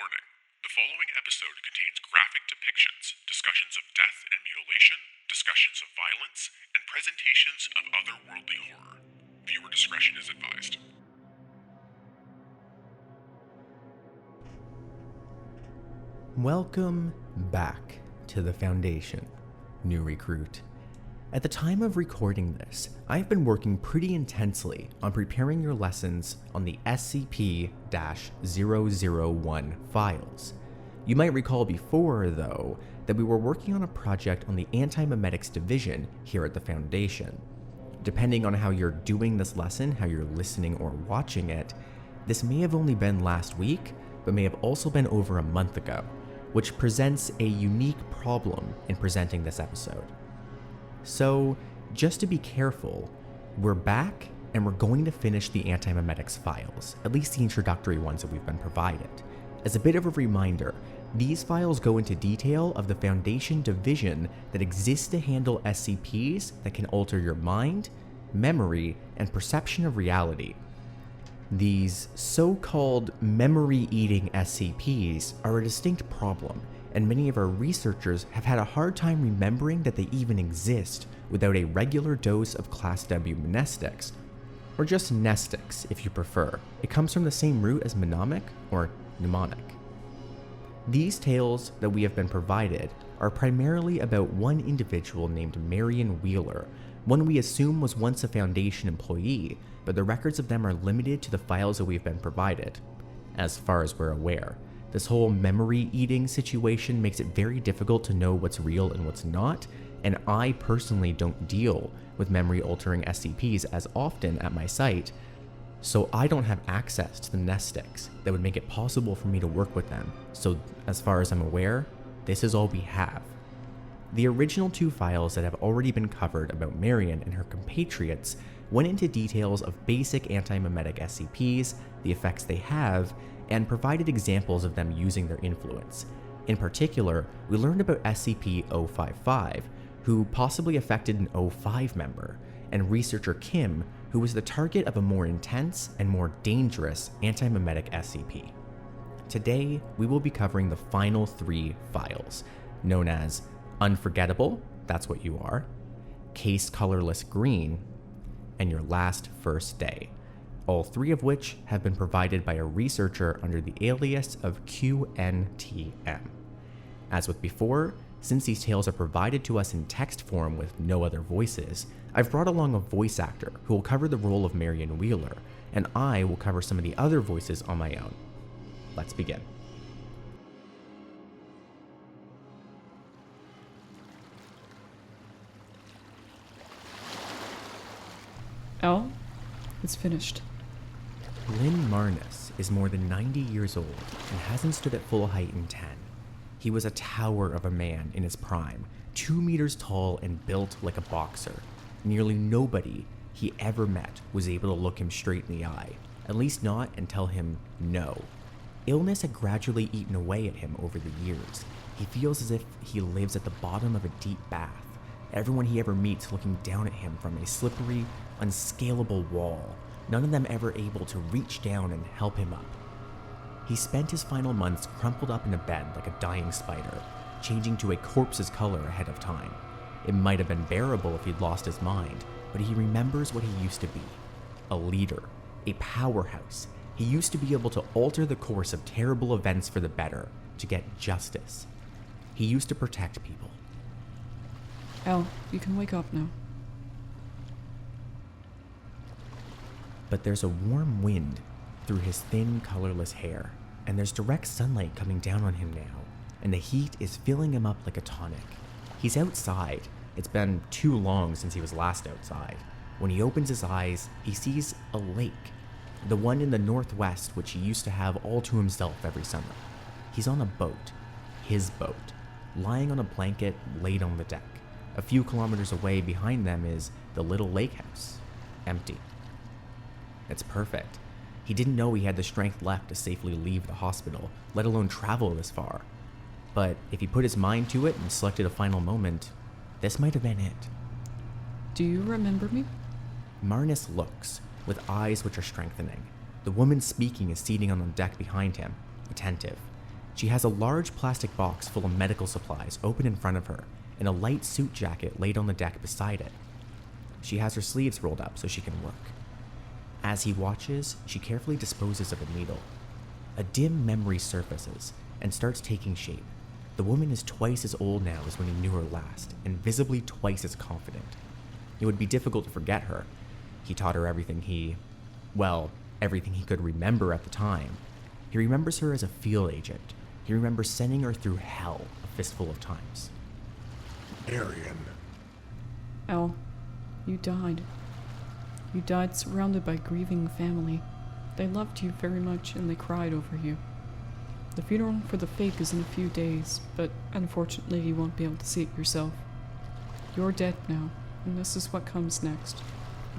Warning. The following episode contains graphic depictions, discussions of death and mutilation, discussions of violence, and presentations of otherworldly horror. Viewer discretion is advised. Welcome back to the Foundation, new recruit. At the time of recording this, I've been working pretty intensely on preparing your lessons on the SCP-001 files. You might recall before, though, that we were working on a project on the Antimemetics division here at the Foundation. Depending on how you're doing this lesson, how you're listening or watching it, this may have only been last week, but may have also been over a month ago, which presents a unique problem in presenting this episode. So, just to be careful, we're back and we're going to finish the Antimemetics files, at least the introductory ones that we've been provided. As a bit of a reminder, these files go into detail of the Foundation division that exists to handle SCPs that can alter your mind, memory, and perception of reality. These so-called memory-eating SCPs are a distinct problem, and many of our researchers have had a hard time remembering that they even exist without a regular dose of Class W mnestics, or just nestics if you prefer. It comes from the same root as mnemonic or mnemonic. These tales that we have been provided are primarily about one individual named Marion Wheeler, one we assume was once a Foundation employee, but the records of them are limited to the files that we've been provided, as far as we're aware. This whole memory-eating situation makes it very difficult to know what's real and what's not, and I personally don't deal with memory-altering SCPs as often at my site, so I don't have access to the nestics that would make it possible for me to work with them. So as far as I'm aware, this is all we have. The original two files that have already been covered about Marion and her compatriots went into details of basic antimemetic SCPs, the effects they have, and provided examples of them using their influence. In particular, we learned about SCP-055, who possibly affected an O5 member, and researcher Kim, who was the target of a more intense and more dangerous antimemetic SCP. Today, we will be covering the final three files, known as Unforgettable, that's what you are, Case Colorless Green, and Your Last First Day, all three of which have been provided by a researcher under the alias of QNTM. As with before, since these tales are provided to us in text form with no other voices, I've brought along a voice actor who will cover the role of Marion Wheeler, and I will cover some of the other voices on my own. Let's begin. Al, it's finished. Lynn Marnus is more than 90 years old and hasn't stood at full height in 10. He was a tower of a man in his prime, 2 meters tall and built like a boxer. Nearly nobody he ever met was able to look him straight in the eye, at least not and tell him no. Illness had gradually eaten away at him over the years. He feels as if he lives at the bottom of a deep bath, everyone he ever meets looking down at him from a slippery, unscalable wall, none of them ever able to reach down and help him up. He spent his final months crumpled up in a bed like a dying spider, changing to a corpse's color ahead of time. It might have been bearable if he'd lost his mind, but he remembers what he used to be. A leader, a powerhouse. He used to be able to alter the course of terrible events for the better, to get justice. He used to protect people. Al, you can wake up now. But there's a warm wind through his thin, colorless hair, and there's direct sunlight coming down on him now, and the heat is filling him up like a tonic. He's outside. It's been too long since he was last outside. When he opens his eyes, he sees a lake, the one in the northwest which he used to have all to himself every summer. He's on a boat, his boat, lying on a blanket laid on the deck. A few kilometers away behind them is the little lake house, empty. It's perfect. He didn't know he had the strength left to safely leave the hospital, let alone travel this far. But if he put his mind to it and selected a final moment, this might have been it. Do you remember me? Marnus looks, with eyes which are strengthening. The woman speaking is seated on the deck behind him, attentive. She has a large plastic box full of medical supplies open in front of her, and a light suit jacket laid on the deck beside it. She has her sleeves rolled up so she can work. As he watches, she carefully disposes of a needle. A dim memory surfaces and starts taking shape. The woman is twice as old now as when he knew her last, and visibly twice as confident. It would be difficult to forget her. He taught her everything everything he could remember at the time. He remembers her as a field agent. He remembers sending her through hell a fistful of times. Marion. El, you died. You died surrounded by grieving family. They loved you very much and they cried over you. The funeral for the fake is in a few days, but unfortunately you won't be able to see it yourself. You're dead now, and this is what comes next.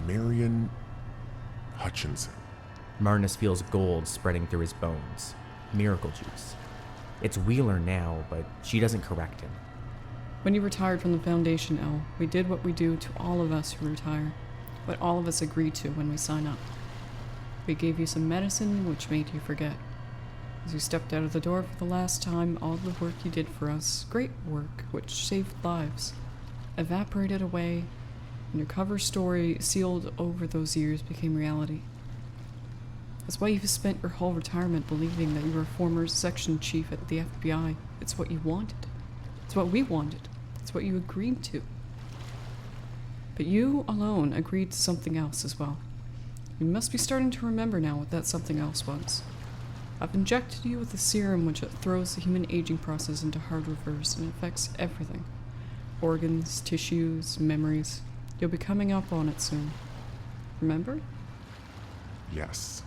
Marion Hutchinson. Marnus feels gold spreading through his bones. Miracle juice. It's Wheeler now, but she doesn't correct him. When you retired from the Foundation, El, we did what we do to all of us who retire, what all of us agree to when we sign up. We gave you some medicine which made you forget. As you stepped out of the door for the last time, all the work you did for us, great work, which saved lives, evaporated away, and your cover story sealed over those years became reality. That's why you've spent your whole retirement believing that you were a former section chief at the FBI. It's what you wanted. It's what we wanted. It's what you agreed to. But you alone agreed to something else as well. You must be starting to remember now what that something else was. I've injected you with a serum which throws the human aging process into hard reverse and affects everything. Organs, tissues, memories. You'll be coming up on it soon. Remember? Yes.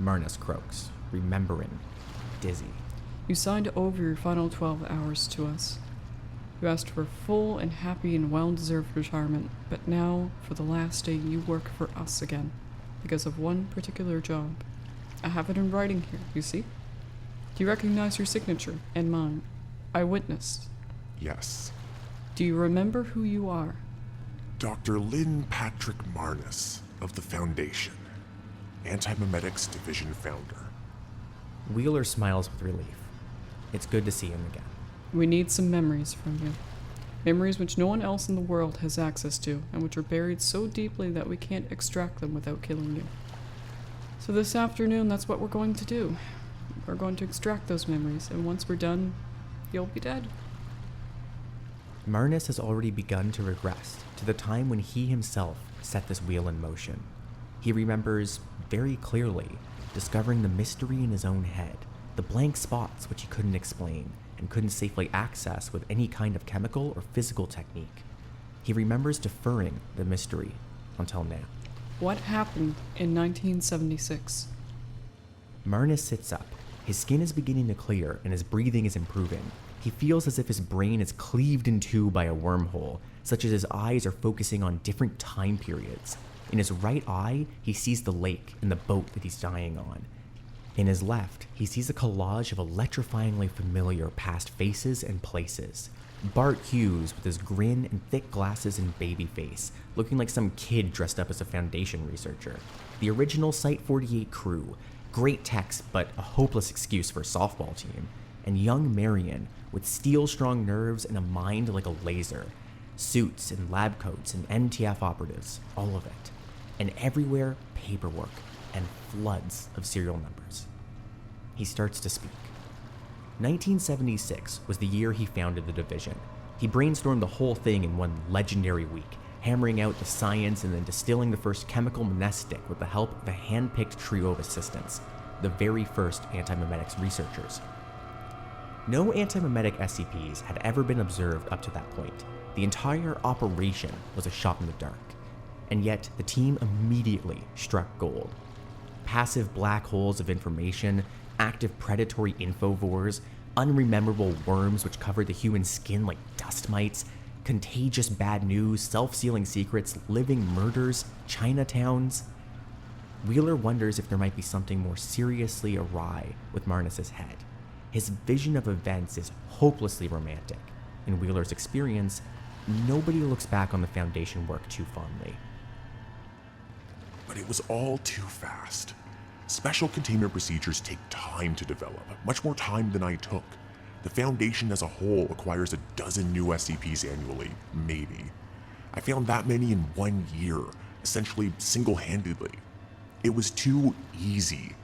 Marnus croaks, remembering, dizzy. You signed over your final 12 hours to us. You asked for full and happy and well-deserved retirement, but now, for the last day, you work for us again, because of one particular job. I have it in writing here, you see? Do you recognize your signature and mine? I witnessed. Yes. Do you remember who you are? Dr. Lynn Patrick Marnus of the Foundation, Antimemetics Division founder. Wheeler smiles with relief. It's good to see him again. We need some memories from you. Memories which no one else in the world has access to, and which are buried so deeply that we can't extract them without killing you. So this afternoon, that's what we're going to do. We're going to extract those memories, and once we're done, you'll be dead. Marnus has already begun to regress to the time when he himself set this wheel in motion. He remembers very clearly discovering the mystery in his own head, the blank spots which he couldn't explain and couldn't safely access with any kind of chemical or physical technique. He remembers deferring the mystery until now. What happened in 1976? Marnus sits up. His skin is beginning to clear and his breathing is improving. He feels as if his brain is cleaved in two by a wormhole, such as his eyes are focusing on different time periods. In his right eye, he sees the lake and the boat that he's dying on. In his left, he sees a collage of electrifyingly familiar past faces and places. Bart Hughes with his grin and thick glasses and baby face, looking like some kid dressed up as a Foundation researcher. The original Site-48 crew, great techs but a hopeless excuse for a softball team. And young Marion with steel-strong nerves and a mind like a laser. Suits and lab coats and MTF operatives, all of it. And everywhere, paperwork and floods of serial numbers. He starts to speak. 1976 was the year he founded the division. He brainstormed the whole thing in one legendary week, hammering out the science and then distilling the first chemical monastic with the help of a hand-picked trio of assistants, the very first antimemetics researchers. No antimemetic SCPs had ever been observed up to that point. The entire operation was a shot in the dark. And yet, the team immediately struck gold. Passive black holes of information, active predatory infovores, unrememberable worms which covered the human skin like dust mites, contagious bad news, self-sealing secrets, living murders, Chinatowns. Wheeler wonders if there might be something more seriously awry with Marnus's head. His vision of events is hopelessly romantic. In Wheeler's experience, nobody looks back on the Foundation work too fondly. But it was all too fast. Special containment procedures take time to develop, much more time than I took. The Foundation as a whole acquires a dozen new SCPs annually, maybe. I found that many in 1 year, essentially single-handedly. It was too easy.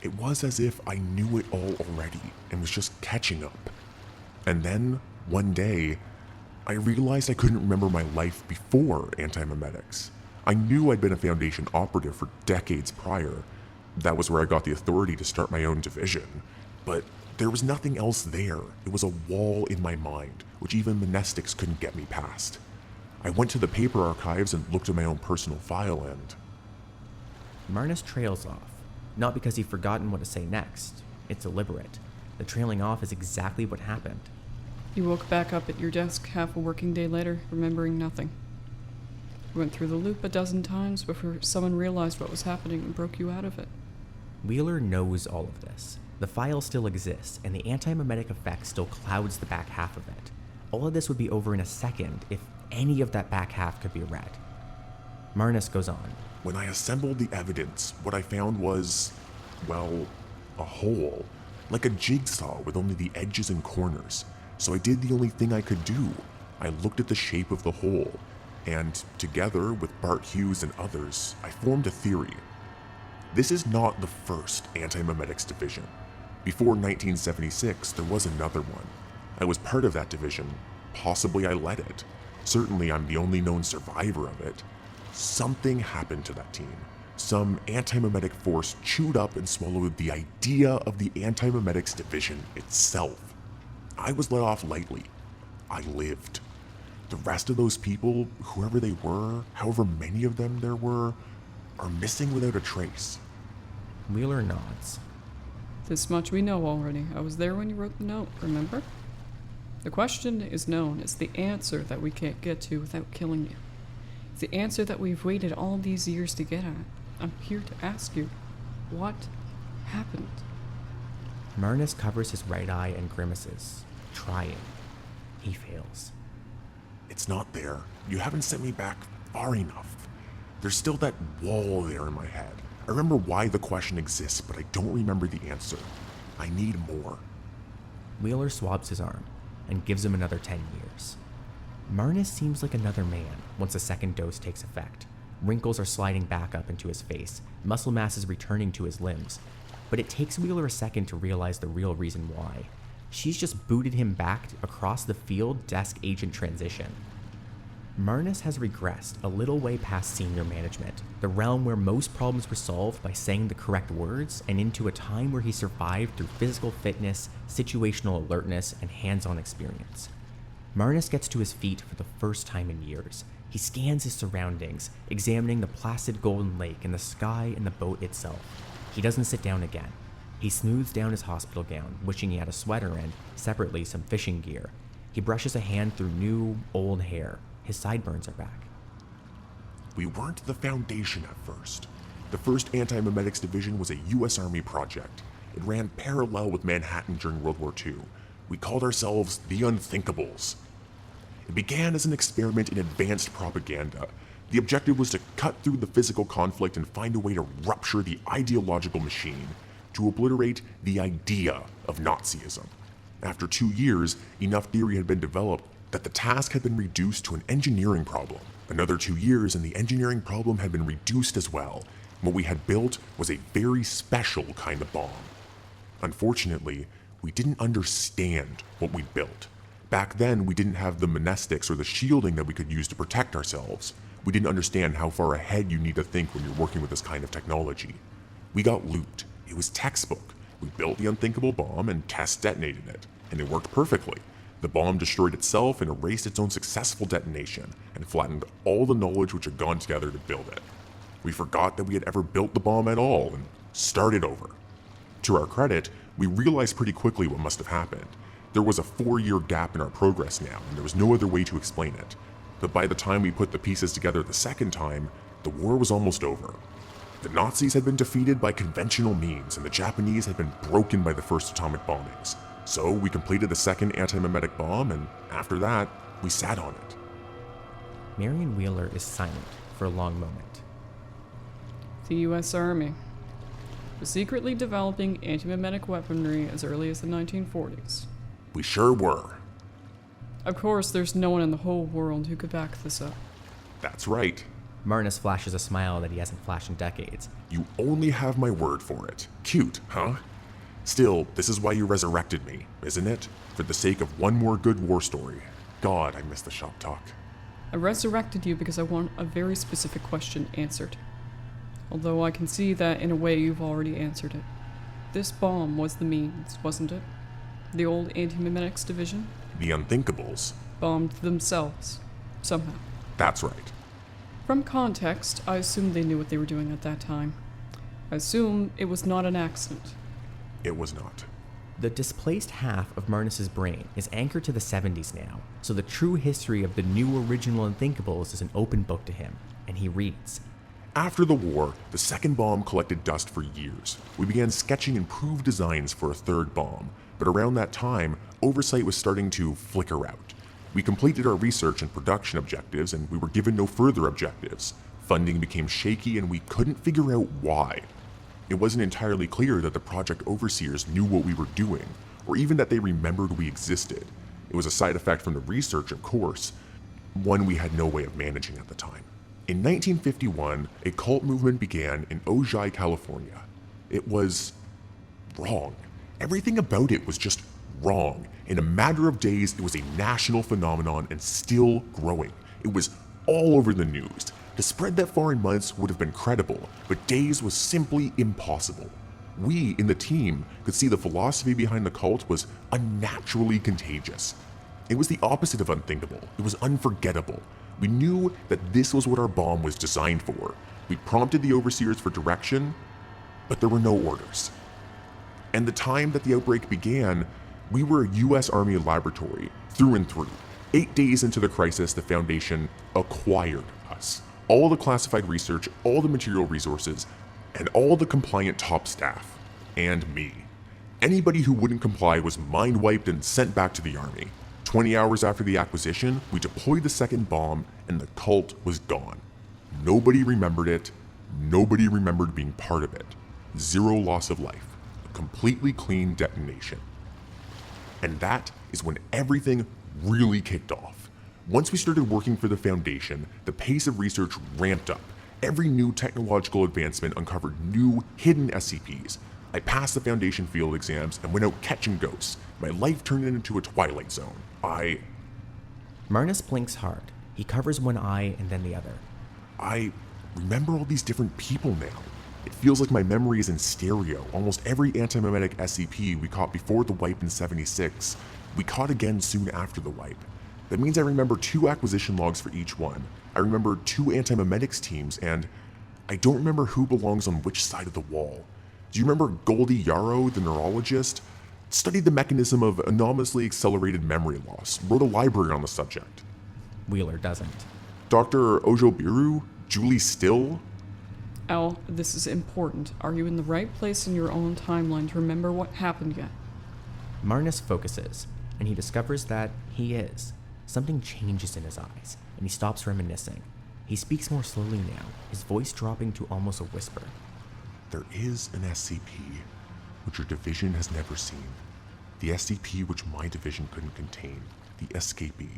It was as if I knew it all already and was just catching up. And then, one day, I realized I couldn't remember my life before antimemetics. I knew I'd been a Foundation operative for decades prior. That was where I got the authority to start my own division. But there was nothing else there. It was a wall in my mind, which even monastics couldn't get me past. I went to the paper archives and looked at my own personal file and... Marnus trails off, not because he'd forgotten what to say next. It's deliberate. The trailing off is exactly what happened. You woke back up at your desk half a working day later, remembering nothing. You went through the loop a dozen times before someone realized what was happening and broke you out of it. Wheeler knows all of this. The file still exists, and the antimemetic effect still clouds the back half of it. All of this would be over in a second if any of that back half could be read. Marnus goes on. When I assembled the evidence, what I found was, well, a hole. Like a jigsaw with only the edges and corners. So I did the only thing I could do. I looked at the shape of the hole, and together with Bart Hughes and others, I formed a theory. This is not the first antimemetics division. Before 1976, there was another one. I was part of that division. Possibly I led it. Certainly I'm the only known survivor of it. Something happened to that team. Some antimemetic force chewed up and swallowed the idea of the antimemetics division itself. I was let off lightly. I lived. The rest of those people, whoever they were, however many of them there were, are missing without a trace. Wheeler nods. This much we know already. I was there when you wrote the note, remember? The question is known. It's the answer that we can't get to without killing you. It's the answer that we've waited all these years to get at. I'm here to ask you, what happened? Marnus covers his right eye and grimaces, trying. He fails. It's not there. You haven't sent me back far enough. There's still that wall there in my head. I remember why the question exists, but I don't remember the answer. I need more. Wheeler swabs his arm and gives him another 10 years. Marnus seems like another man once the second dose takes effect. Wrinkles are sliding back up into his face, muscle mass is returning to his limbs. But it takes Wheeler a second to realize the real reason why. She's just booted him back across the field desk agent transition. Marnus has regressed a little way past senior management, the realm where most problems were solved by saying the correct words, and into a time where he survived through physical fitness, situational alertness, and hands-on experience. Marnus gets to his feet for the first time in years. He scans his surroundings, examining the placid golden lake and the sky and the boat itself. He doesn't sit down again. He smooths down his hospital gown, wishing he had a sweater and, separately, some fishing gear. He brushes a hand through new, old hair. His sideburns are back. We weren't the Foundation at first. The first Antimemetics Division was a U.S. Army project. It ran parallel with Manhattan during World War II. We called ourselves the Unthinkables. It began as an experiment in advanced propaganda. The objective was to cut through the physical conflict and find a way to rupture the ideological machine, to obliterate the idea of Nazism. After 2 years, enough theory had been developed that the task had been reduced to an engineering problem. Another 2 years and the engineering problem had been reduced as well. What we had built was a very special kind of bomb. Unfortunately, we didn't understand what we built. Back then, we didn't have the monastics or the shielding that we could use to protect ourselves. We didn't understand how far ahead you need to think when you're working with this kind of technology. We got looped. It was textbook. We built the unthinkable bomb and test detonated it, and it worked perfectly. The bomb destroyed itself and erased its own successful detonation, and flattened all the knowledge which had gone together to build it. We forgot that we had ever built the bomb at all, and started over. To our credit, we realized pretty quickly what must have happened. There was a 4-year gap in our progress now, and there was no other way to explain it. But by the time we put the pieces together the second time, the war was almost over. The Nazis had been defeated by conventional means, and the Japanese had been broken by the first atomic bombings. So we completed the second antimemetic bomb, and after that, we sat on it. Marion Wheeler is silent for a long moment. The U.S. Army. was secretly developing antimemetic weaponry as early as the 1940s. We sure were. Of course, there's no one in the whole world who could back this up. That's right. Marnus flashes a smile that he hasn't flashed in decades. You only have my word for it. Cute, huh? Still, this is why you resurrected me, isn't it? For the sake of one more good war story. God, I miss the shop talk. I resurrected you because I want a very specific question answered. Although I can see that in a way you've already answered it. This bomb was the means, wasn't it? The old Antimemetics division The Unthinkables. bombed themselves, somehow. That's right. From context, I assume they knew what they were doing at that time. I assume it was not an accident. It was not. The displaced half of Marnus's brain is anchored to the 70s now, so the true history of the new original Unthinkables is an open book to him, and he reads. After the war, the second bomb collected dust for years. We began sketching improved designs for a third bomb, but around that time, oversight was starting to flicker out. We completed our research and production objectives, and we were given no further objectives. Funding became shaky, and we couldn't figure out why. It wasn't entirely clear that the project overseers knew what we were doing, or even that they remembered we existed. It was a side effect from the research, of course, one we had no way of managing at the time. In 1951, a cult movement began in Ojai, California. It was wrong. Everything about it was just wrong. In a matter of days, it was a national phenomenon and still growing. It was all over the news. To spread that far in months would have been credible, but days was simply impossible. We, in the team, could see the philosophy behind the cult was unnaturally contagious. It was the opposite of unthinkable. It was unforgettable. We knew that this was what our bomb was designed for. We prompted the overseers for direction, but there were no orders. And the time that the outbreak began, we were a US Army laboratory, through and through. 8 days into the crisis, the Foundation acquired us. All the classified research, all the material resources, and all the compliant top staff. And me. Anybody who wouldn't comply was mind-wiped and sent back to the Army. 20 hours after the acquisition, we deployed the second bomb, and the cult was gone. Nobody remembered it. Nobody remembered being part of it. Zero loss of life. A completely clean detonation. And that is when everything really kicked off. Once we started working for the Foundation, the pace of research ramped up. Every new technological advancement uncovered new, hidden SCPs. I passed the Foundation field exams and went out catching ghosts. My life turned into a twilight zone. Marnus blinks hard. He covers one eye and then the other. I remember all these different people now. It feels like my memory is in stereo. Almost every antimemetic SCP we caught before the wipe in 76, we caught again soon after the wipe. That means I remember 2 acquisition logs for each one. I remember 2 antimemetics teams, and I don't remember who belongs on which side of the wall. Do you remember Goldie Yarrow, the neurologist? Studied the mechanism of anomalously accelerated memory loss, wrote a library on the subject. Wheeler doesn't. Dr. Ojobiru? Julie Still? Al, this is important. Are you in the right place in your own timeline to remember what happened yet? Marnus focuses, and he discovers that he is. Something changes in his eyes, and he stops reminiscing. He speaks more slowly now, his voice dropping to almost a whisper. There is an SCP, which your division has never seen. The SCP which my division couldn't contain. The escapee.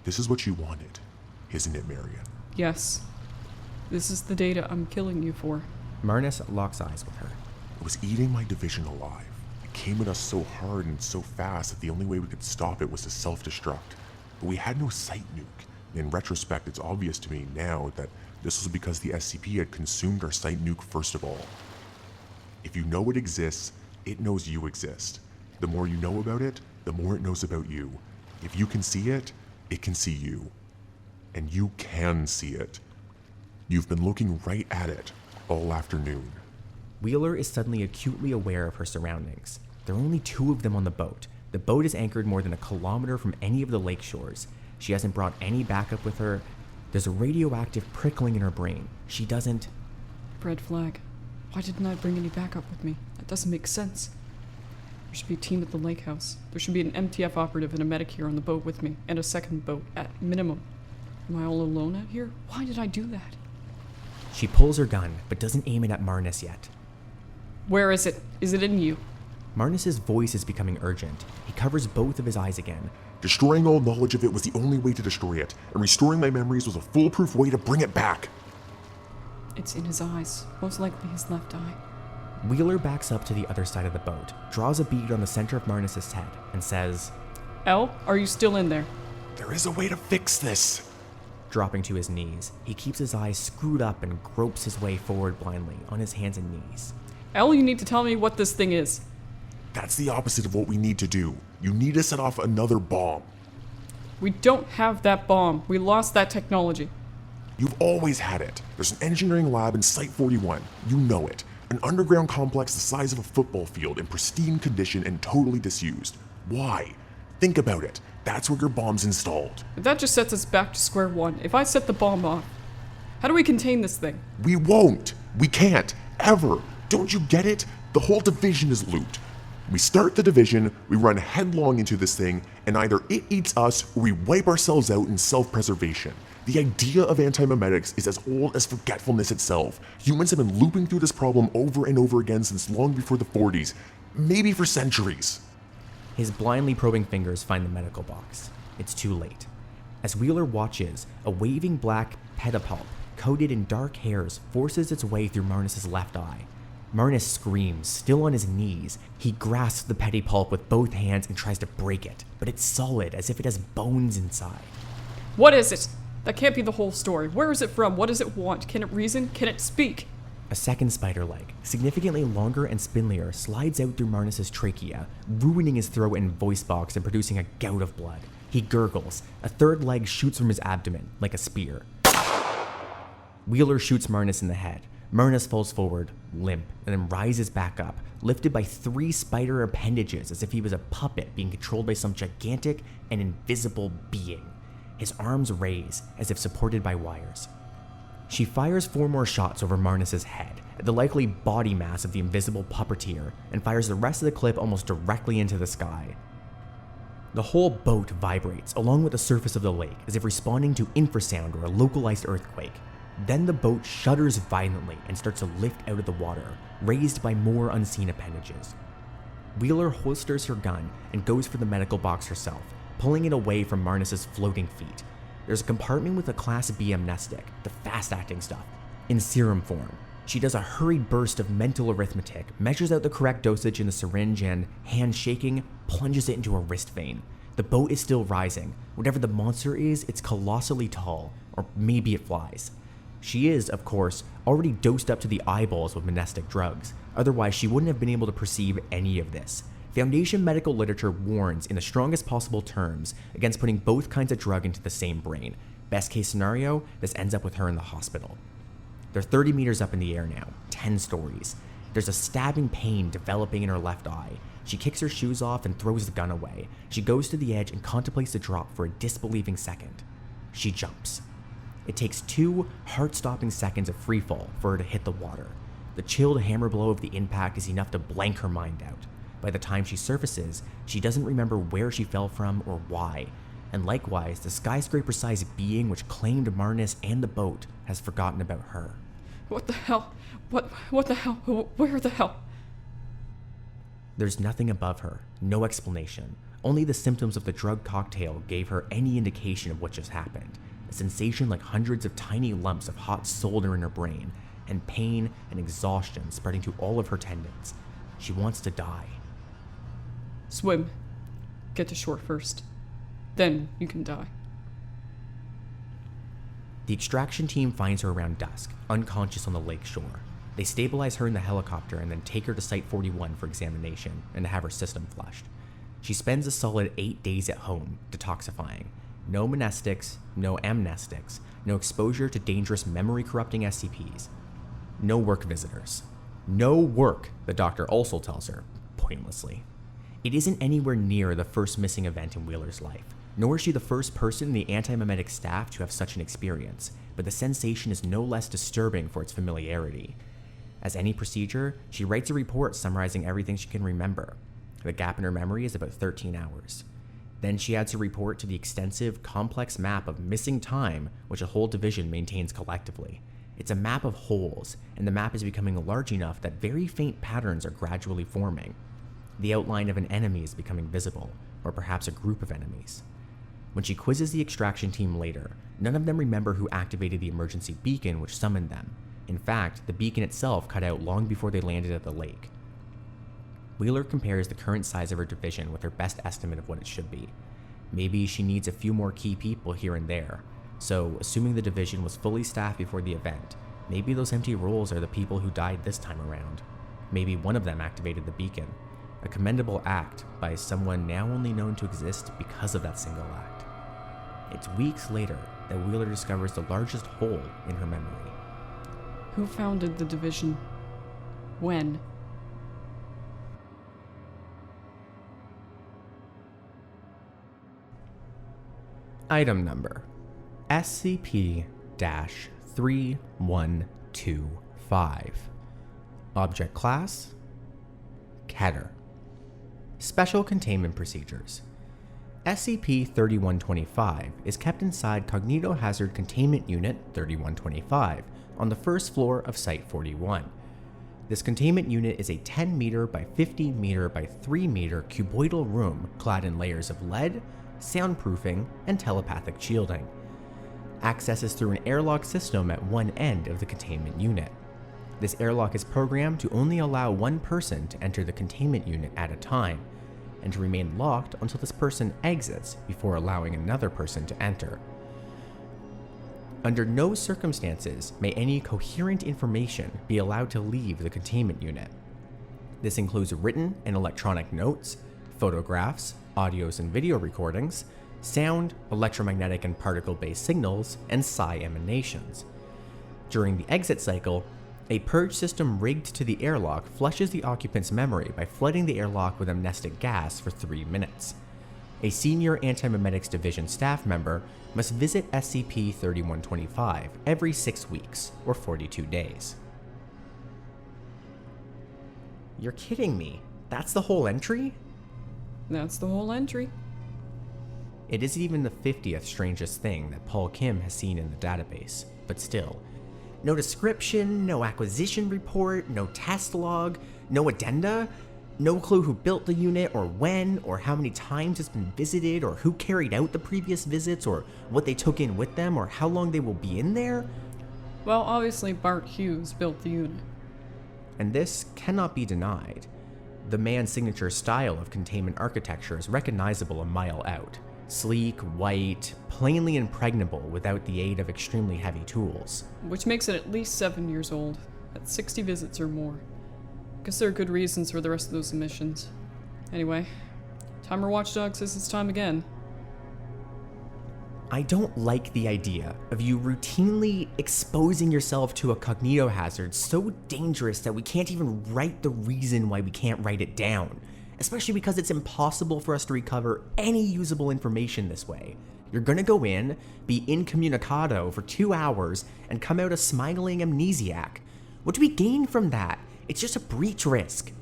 This is what you wanted, isn't it, Marion? Yes. This is the data I'm killing you for. Marnus locks eyes with her. It was eating my division alive. It came at us so hard and so fast that the only way we could stop it was to self-destruct. But we had no site nuke. In retrospect, it's obvious to me now that this was because the SCP had consumed our site nuke first of all. If you know it exists, it knows you exist. The more you know about it, the more it knows about you. If you can see it, it can see you. And you can see it. You've been looking right at it all afternoon. Wheeler is suddenly acutely aware of her surroundings. There are only 2 of them on the boat. The boat is anchored more than a kilometer from any of the lake shores. She hasn't brought any backup with her. There's a radioactive prickling in her brain. She doesn't... Red flag. Why didn't I bring any backup with me? That doesn't make sense. There should be a team at the lake house. There should be an MTF operative and a medic here on the boat with me, and a second boat, at minimum. Am I all alone out here? Why did I do that? She pulls her gun, but doesn't aim it at Marnus yet. Where is it? Is it in you? Marnus's voice is becoming urgent. He covers both of his eyes again. Destroying all knowledge of it was the only way to destroy it, and restoring my memories was a foolproof way to bring it back. It's in his eyes. Most likely his left eye. Wheeler backs up to the other side of the boat, draws a bead on the center of Marnus's head, and says, El, are you still in there? There is a way to fix this. Dropping to his knees, he keeps his eyes screwed up and gropes his way forward blindly on his hands and knees. El, you need to tell me what this thing is. That's the opposite of what we need to do. You need to set off another bomb. We don't have that bomb. We lost that technology. You've always had it. There's an engineering lab in Site 41. You know it. An underground complex the size of a football field in pristine condition and totally disused. Why? Think about it. That's where your bomb's installed. But that just sets us back to square one. If I set the bomb off, how do we contain this thing? We won't. We can't. Ever. Don't you get it? The whole division is loot. We start the division, we run headlong into this thing, and either it eats us or we wipe ourselves out in self-preservation. The idea of antimemetics is as old as forgetfulness itself. Humans have been looping through this problem over and over again since long before the 40s, maybe for centuries. His blindly probing fingers find the medical box. It's too late. As Wheeler watches, a waving black pedipalp coated in dark hairs forces its way through Marnus's left eye. Marnus screams, still on his knees. He grasps the pedipalp with both hands and tries to break it, but it's solid, as if it has bones inside. What is it? That can't be the whole story. Where is it from? What does it want? Can it reason? Can it speak? A second spider leg, significantly longer and spindlier, slides out through Marnus's trachea, ruining his throat and voice box and producing a gout of blood. He gurgles. A third leg shoots from his abdomen, like a spear. Wheeler shoots Marnus in the head. Marnus falls forward, limp, and then rises back up, lifted by 3 spider appendages as if he was a puppet being controlled by some gigantic and invisible being. His arms raise, as if supported by wires. She fires 4 more shots over Marnus's head, at the likely body mass of the invisible puppeteer, and fires the rest of the clip almost directly into the sky. The whole boat vibrates along with the surface of the lake, as if responding to infrasound or a localized earthquake. Then the boat shudders violently and starts to lift out of the water, raised by more unseen appendages. Wheeler holsters her gun and goes for the medical box herself, pulling it away from Marnus's floating feet. There's a compartment with a Class B amnestic, the fast-acting stuff, in serum form. She does a hurried burst of mental arithmetic, measures out the correct dosage in the syringe, and, hand shaking, plunges it into her wrist vein. The boat is still rising. Whatever the monster is, it's colossally tall, or maybe it flies. She is, of course, already dosed up to the eyeballs with monastic drugs. Otherwise, she wouldn't have been able to perceive any of this. Foundation medical literature warns in the strongest possible terms against putting both kinds of drug into the same brain. Best case scenario, this ends up with her in the hospital. They're 30 meters up in the air now, 10 stories. There's a stabbing pain developing in her left eye. She kicks her shoes off and throws the gun away. She goes to the edge and contemplates the drop for a disbelieving second. She jumps. It takes 2 heart-stopping seconds of freefall for her to hit the water. The chilled hammer blow of the impact is enough to blank her mind out. By the time she surfaces, she doesn't remember where she fell from or why. And likewise, the skyscraper-sized being which claimed Marnus and the boat has forgotten about her. What the hell? What the hell? Where the hell? There's nothing above her, no explanation. Only the symptoms of the drug cocktail gave her any indication of what just happened. A sensation like hundreds of tiny lumps of hot solder in her brain, and pain and exhaustion spreading to all of her tendons. She wants to die. Swim. Get to shore first. Then you can die. The extraction team finds her around dusk, unconscious on the lake shore. They stabilize her in the helicopter and then take her to Site 41 for examination and to have her system flushed. She spends a solid 8 days at home, detoxifying. No monastics, no amnestics, no exposure to dangerous memory-corrupting SCPs. No work visitors. No work, the doctor also tells her, pointlessly. It isn't anywhere near the first missing event in Wheeler's life, nor is she the first person in the antimemetic staff to have such an experience, but the sensation is no less disturbing for its familiarity. As any procedure, she writes a report summarizing everything she can remember. The gap in her memory is about 13 hours. Then she adds her report to the extensive, complex map of missing time which a whole division maintains collectively. It's a map of holes, and the map is becoming large enough that very faint patterns are gradually forming. The outline of an enemy is becoming visible, or perhaps a group of enemies. When she quizzes the extraction team later, none of them remember who activated the emergency beacon which summoned them. In fact, the beacon itself cut out long before they landed at the lake. Wheeler compares the current size of her division with her best estimate of what it should be. Maybe she needs a few more key people here and there, so assuming the division was fully staffed before the event, maybe those empty roles are the people who died this time around. Maybe one of them activated the beacon, a commendable act by someone now only known to exist because of that single act. It's weeks later that Wheeler discovers the largest hole in her memory. Who founded the division? When? Item number SCP-3125. Object class Keter. Special containment procedures. SCP-3125 is kept inside Cognitohazard Containment Unit 3125 on the first floor of Site-41. This containment unit is a 10 meter by 50 meter by 3 meter cuboidal room clad in layers of lead, soundproofing, and telepathic shielding. Access is through an airlock system at one end of the containment unit. This airlock is programmed to only allow one person to enter the containment unit at a time, and to remain locked until this person exits before allowing another person to enter. Under no circumstances may any coherent information be allowed to leave the containment unit. This includes written and electronic notes, photographs, audios and video recordings, sound, electromagnetic and particle-based signals, and psi emanations. During the exit cycle, a purge system rigged to the airlock flushes the occupant's memory by flooding the airlock with amnestic gas for 3 minutes. A senior Antimemetics Division staff member must visit SCP-3125 every 6 weeks, or 42 days. You're kidding me. That's the whole entry? That's the whole entry. It isn't even the 50th strangest thing that Paul Kim has seen in the database, but still. No description, no acquisition report, no test log, no addenda, no clue who built the unit or when or how many times it's been visited or who carried out the previous visits or what they took in with them or how long they will be in there. Well, obviously Bart Hughes built the unit. And this cannot be denied. The man's signature style of containment architecture is recognizable a mile out. Sleek, white, plainly impregnable without the aid of extremely heavy tools. Which makes it at least 7 years old, at 60 visits or more. Guess there are good reasons for the rest of those emissions. Anyway, Timer Watchdog says it's time again. I don't like the idea of you routinely exposing yourself to a cognitohazard so dangerous that we can't even write the reason why we can't write it down. Especially because it's impossible for us to recover any usable information this way. You're gonna go in, be incommunicado for 2 hours, and come out a smiling amnesiac. What do we gain from that? It's just a breach risk.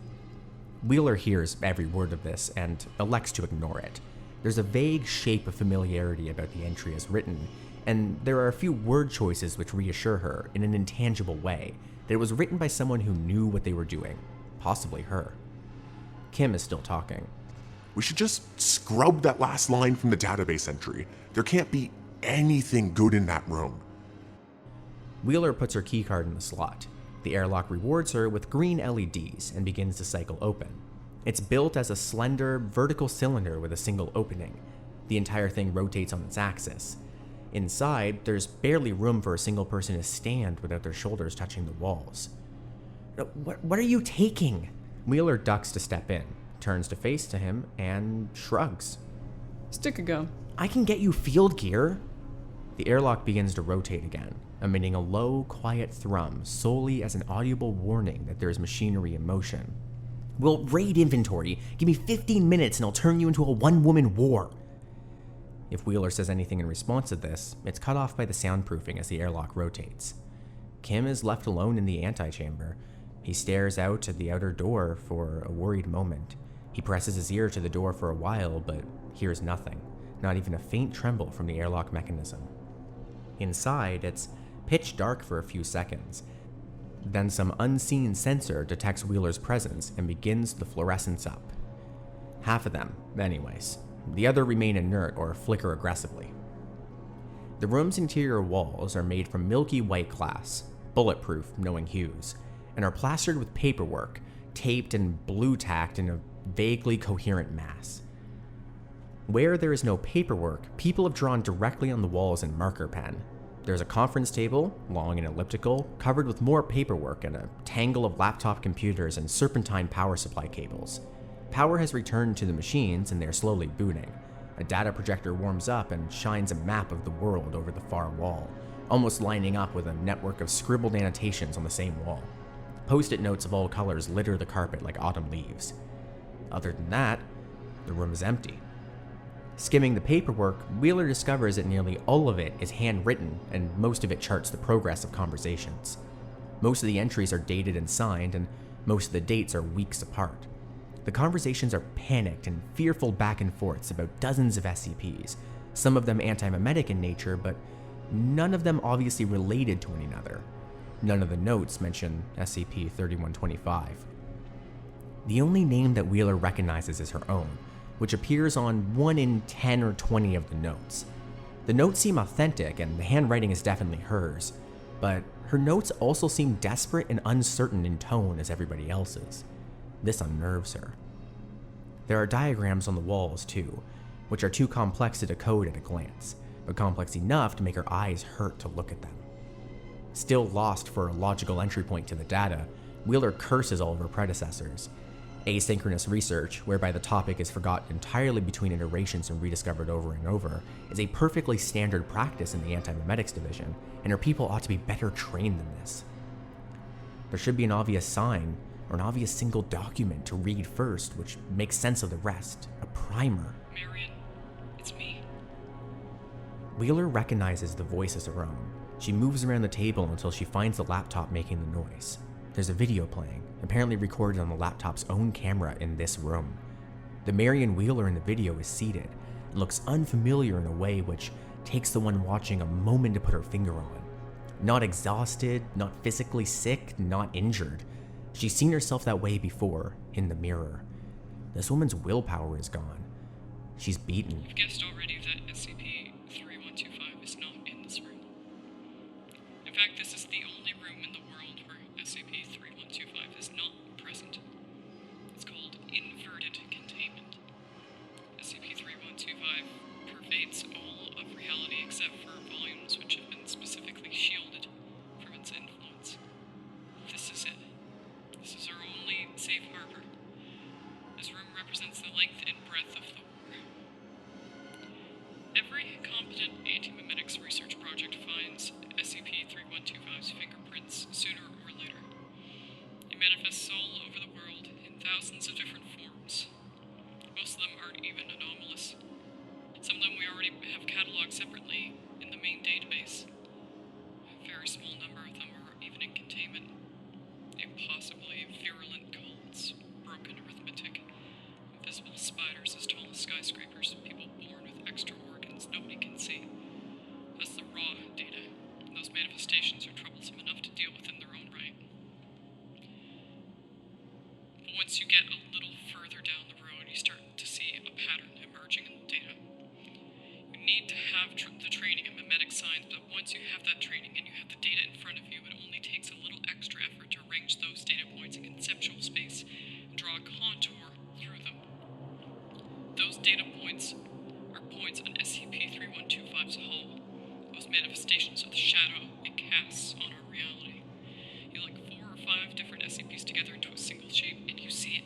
Wheeler hears every word of this and elects to ignore it. There's a vague shape of familiarity about the entry as written, and there are a few word choices which reassure her in an intangible way that it was written by someone who knew what they were doing, possibly her. Kim is still talking. We should just scrub that last line from the database entry. There can't be anything good in that room. Wheeler puts her keycard in the slot. The airlock rewards her with green LEDs and begins to cycle open. It's built as a slender, vertical cylinder with a single opening. The entire thing rotates on its axis. Inside, there's barely room for a single person to stand without their shoulders touching the walls. What are you taking? Wheeler ducks to step in, turns to face to him, and shrugs. Stick a gum. I can get you field gear. The airlock begins to rotate again, emitting a low, quiet thrum solely as an audible warning that there is machinery in motion. We'll raid inventory. Give me 15 minutes and I'll turn you into a one-woman war. If Wheeler says anything in response to this, it's cut off by the soundproofing as the airlock rotates. Kim is left alone in the antechamber. He stares out at the outer door for a worried moment. He presses his ear to the door for a while, but hears nothing, not even a faint tremble from the airlock mechanism. Inside, it's pitch dark for a few seconds. Then some unseen sensor detects Wheeler's presence and begins the fluorescence up. Half of them, anyways. The other remain inert or flicker aggressively. The room's interior walls are made from milky white glass, bulletproof, knowing hues, and are plastered with paperwork, taped and blue-tacked in a vaguely coherent mass. Where there is no paperwork, people have drawn directly on the walls in marker pen. There's a conference table, long and elliptical, covered with more paperwork and a tangle of laptop computers and serpentine power supply cables. Power has returned to the machines and they are slowly booting. A data projector warms up and shines a map of the world over the far wall, almost lining up with a network of scribbled annotations on the same wall. Post-it notes of all colors litter the carpet like autumn leaves. Other than that, the room is empty. Skimming the paperwork, Wheeler discovers that nearly all of it is handwritten and most of it charts the progress of conversations. Most of the entries are dated and signed, and most of the dates are weeks apart. The conversations are panicked and fearful back and forths about dozens of SCPs, some of them antimemetic in nature, but none of them obviously related to one another. None of the notes mention SCP-3125. The only name that Wheeler recognizes is her own, which appears on 1 in 10 or 20 of the notes. The notes seem authentic and the handwriting is definitely hers, but her notes also seem desperate and uncertain in tone as everybody else's. This unnerves her. There are diagrams on the walls too, which are too complex to decode at a glance, but complex enough to make her eyes hurt to look at them. Still lost for a logical entry point to the data, Wheeler curses all of her predecessors. Asynchronous research, whereby the topic is forgotten entirely between iterations and rediscovered over and over, is a perfectly standard practice in the Antimemetics division, and her people ought to be better trained than this. There should be an obvious sign, or an obvious single document to read first, which makes sense of the rest. A primer. Marion, it's me. Wheeler recognizes the voice as her own. She moves around the table until she finds the laptop making the noise. There's a video playing, apparently recorded on the laptop's own camera in this room. The Marion Wheeler in the video is seated and looks unfamiliar in a way which takes the one watching a moment to put her finger on. Not exhausted, not physically sick, not injured. She's seen herself that way before, in the mirror. This woman's willpower is gone. She's beaten. You've guessed already that SCP-3125 is not in this room. In fact, this is the only room in the world where SCP-3125 is not present. It's called inverted containment. SCP-3125 pervades all of reality except for volumes which have been specifically shielded from its influence. This is it. This is our only safe harbor. This room represents the length and breadth of the war. Every competent antimemetics research project finds SCP-3125's fingerprints sooner or later. It manifests all over the world in thousands of different forms. Most of them aren't even anomalous. Some of them we already have cataloged separately in the main database. A very small number of them are even in containment. Impossibly virulent cults, broken arithmetic, invisible spiders as tall as skyscrapers, people born with extra organs nobody can see. That's the raw data. Those manifestations are troublesome enough to deal with in their own right. But once you get a little further down the road, you start to see a pattern emerging in the data. You need to have the training in memetic science, but once you have that training and you have the data in front of you, it only takes a little extra effort to arrange those data points in conceptual space and draw a contour through them. Those data points are points on SCP-3125's hull. Those manifestations are the shadow it casts on our reality. You link 4 or 5 different SCPs together into a single shape, and you see it.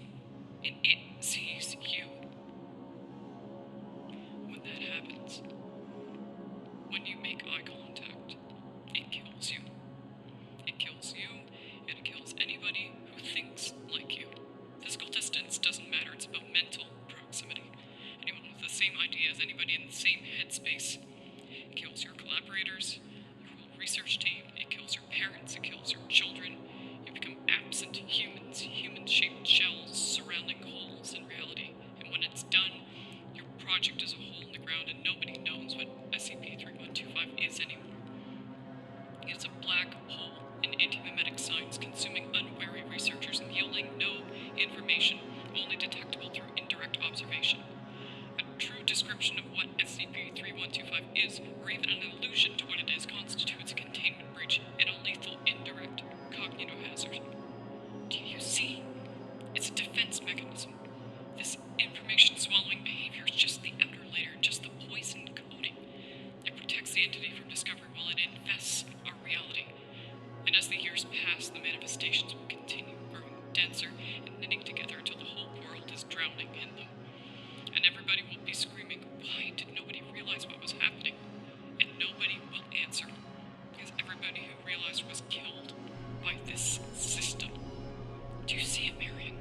And it sees you. When that happens, when you make eye contact, it kills you. It kills you, and it kills anybody who thinks like you. Physical distance doesn't matter, it's about mental proximity. Anyone with the same ideas, anybody in the same headspace. It kills your collaborators, your whole research team, it kills your parents, it kills your children. You become absent humans, human-shaped shells surrounding holes in reality. And when it's done, your project is a hole in the ground and nobody knows what SCP-3125 is anymore. It's a black hole in antimemetic science, consuming unwary researchers and yielding no information, only detectable through indirect observation. A true description of what SCP-3125 is, or even an allusion to what it is, constitutes a containment breach and a lethal indirect cognitohazard. Do you see? It's a defense mechanism. This information-swallowing behavior is just the outer layer, just the poison coating. It protects the entity from discovery while it infests our reality. And as the years pass, the manifestations will continue, growing denser and knitting together until the whole world is drowning in them. And everybody will be screaming, why did nobody realize what was happening? And nobody will answer, because everybody who realized was killed by this system. Do you see it, Marion?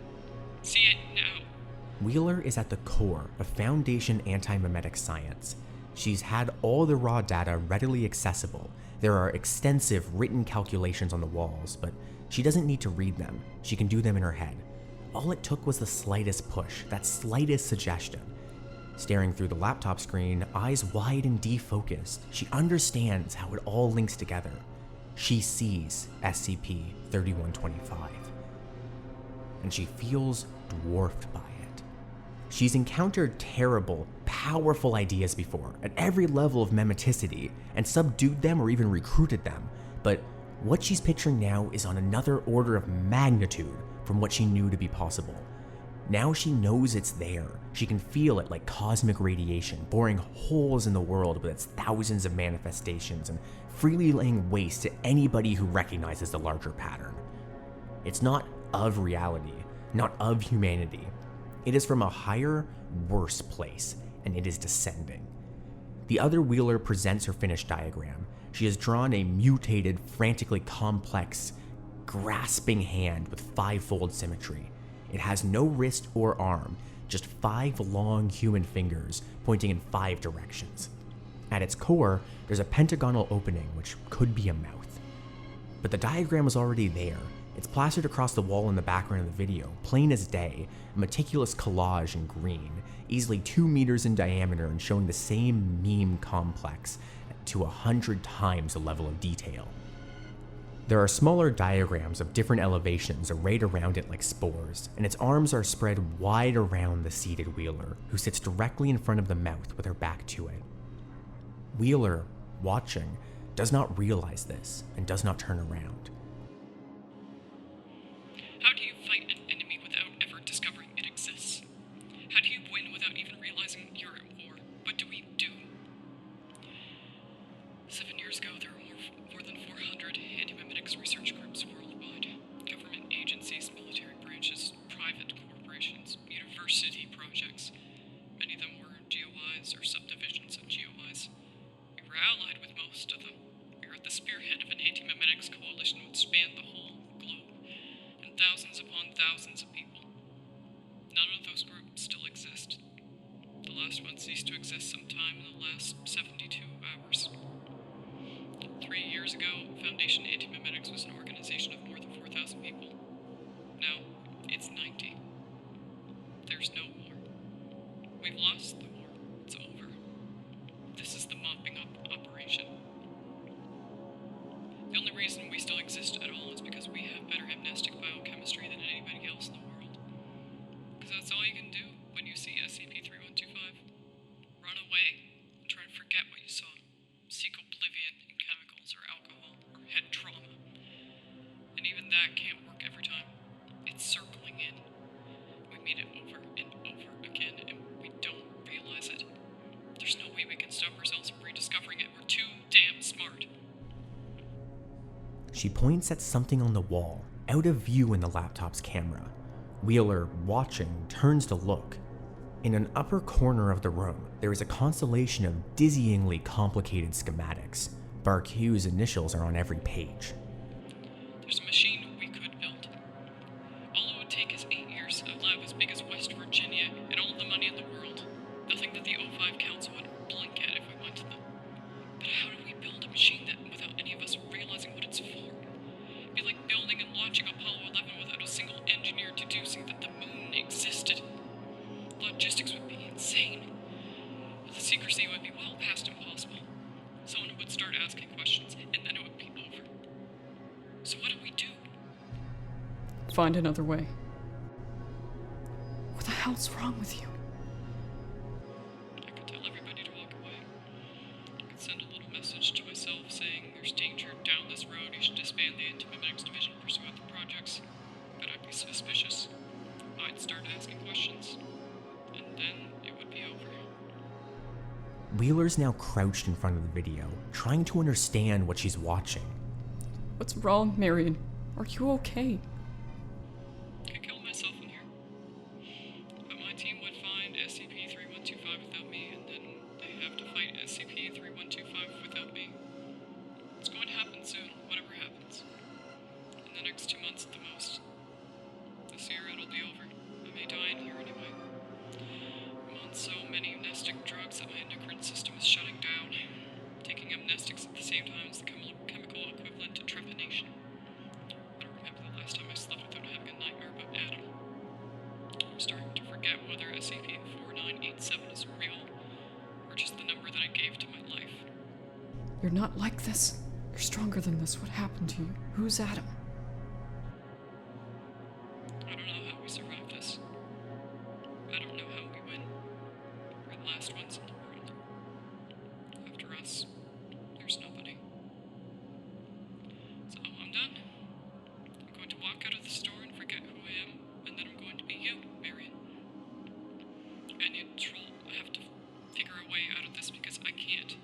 See it now. Wheeler is at the core of Foundation antimemetic science. She's had all the raw data readily accessible. There are extensive written calculations on the walls, but she doesn't need to read them. She can do them in her head. All it took was the slightest push, that slightest suggestion. Staring through the laptop screen, eyes wide and defocused, she understands how it all links together. She sees SCP-3125. And she feels dwarfed by it. She's encountered terrible, powerful ideas before, at every level of memeticity, and subdued them or even recruited them, but what she's picturing now is on another order of magnitude from what she knew to be possible. Now she knows it's there. She can feel it like cosmic radiation, boring holes in the world with its thousands of manifestations and freely laying waste to anybody who recognizes the larger pattern. It's not of reality, not of humanity. It is from a higher, worse place, and it is descending. The other Wheeler presents her finished diagram. She has drawn a mutated, frantically complex, grasping hand with five-fold symmetry. It has no wrist or arm, just 5 long human fingers pointing in 5 directions. At its core, there's a pentagonal opening which could be a mouth. But the diagram was already there. It's plastered across the wall in the background of the video, plain as day, a meticulous collage in green, easily 2 meters in diameter and showing the same meme complex to 100 times the level of detail. There are smaller diagrams of different elevations arrayed around it like spores, and its arms are spread wide around the seated Wheeler, who sits directly in front of the mouth with her back to it. Wheeler, watching, does not realize this and does not turn around. How do you fight an enemy without ever discovering it exists? How do you win without even realizing you're at war? What do we do? 7 years ago, there were more than 400 antimemetics research groups worldwide. Government agencies, military branches, private corporations, university projects. Many of them were GOIs or subdivisions of GOIs. We were allied with most of them. We were at the spearhead of an antimemetics coalition which spanned the whole globe, and thousands upon thousands of people. None of those groups still exist. The last one ceased to exist sometime in the last 72 hours. 3 years ago, Foundation Antimemetics was an organization of more than 4,000 people. Now, it's 90. There's no war. We've lost the war. It's over. This is the mopping up operation. The only reason we still exist at all is because we have better amnestic biochemistry than anybody else in the world. Because that's all you can do when you see SCP-3125. Run away and try and forget what you saw. Seek oblivion in chemicals or alcohol or head trauma. And even that can't work every time. It's circling in. We meet it over and over again and we don't realize it. There's no way we can stop ourselves from rediscovering it. We're too damn smart. She points at something on the wall, out of view in the laptop's camera. Wheeler, watching, turns to look. In an upper corner of the room, there is a constellation of dizzyingly complicated schematics. Bark Hugh's initials are on every page. There's a machine we could build. All it would take is 8 years, a lab as big as West Virginia, and all the money in the world. Nothing that the O5 Council would blink at if we went to them. But how do we build a machine that, without any of us realizing what it's for? It'd be like building and launching Apollo 11 without a single engineer deducing that the moon existed. Logistics would be insane. But the secrecy would be well past impossible. Someone would start asking questions, and then it would be over. find another way. What the hell's wrong with you? I could tell everybody to walk away. I could send a little message to myself saying there's danger down this road, you should disband the Antimemetics division, pursue other projects. But I'd be suspicious. I'd start asking questions. And then it would be over. Wheeler's now crouched in front of the video, trying to understand what she's watching. What's wrong, Marion? Are you okay? I killed myself in here. But my team would find SCP-3125 without me, and then they have to fight SCP-3125 without me. It's going to happen soon, whatever happens. In the next 2 months at the most. This year it'll be over. I may die in here anyway. I'm on so many amnestic drugs that my endocrine system is shutting down. Taking amnestics at the same time is the chemical equivalent to trepanation. I don't remember the last time I slept without having a nightmare about Adam. I'm starting to forget whether SCP-4987 is real, or just the number that I gave to my life. You're not like this. You're stronger than this. What happened to you? Who's Adam? I don't know how we survived this. I don't know how we win. We're the last ones in the world. After us, there's nobody. So I'm done. I'm going to walk out of the store and forget who I am, and then I'm going to be you, Marion. And you, Troll, I have to figure a way out of this because I can't.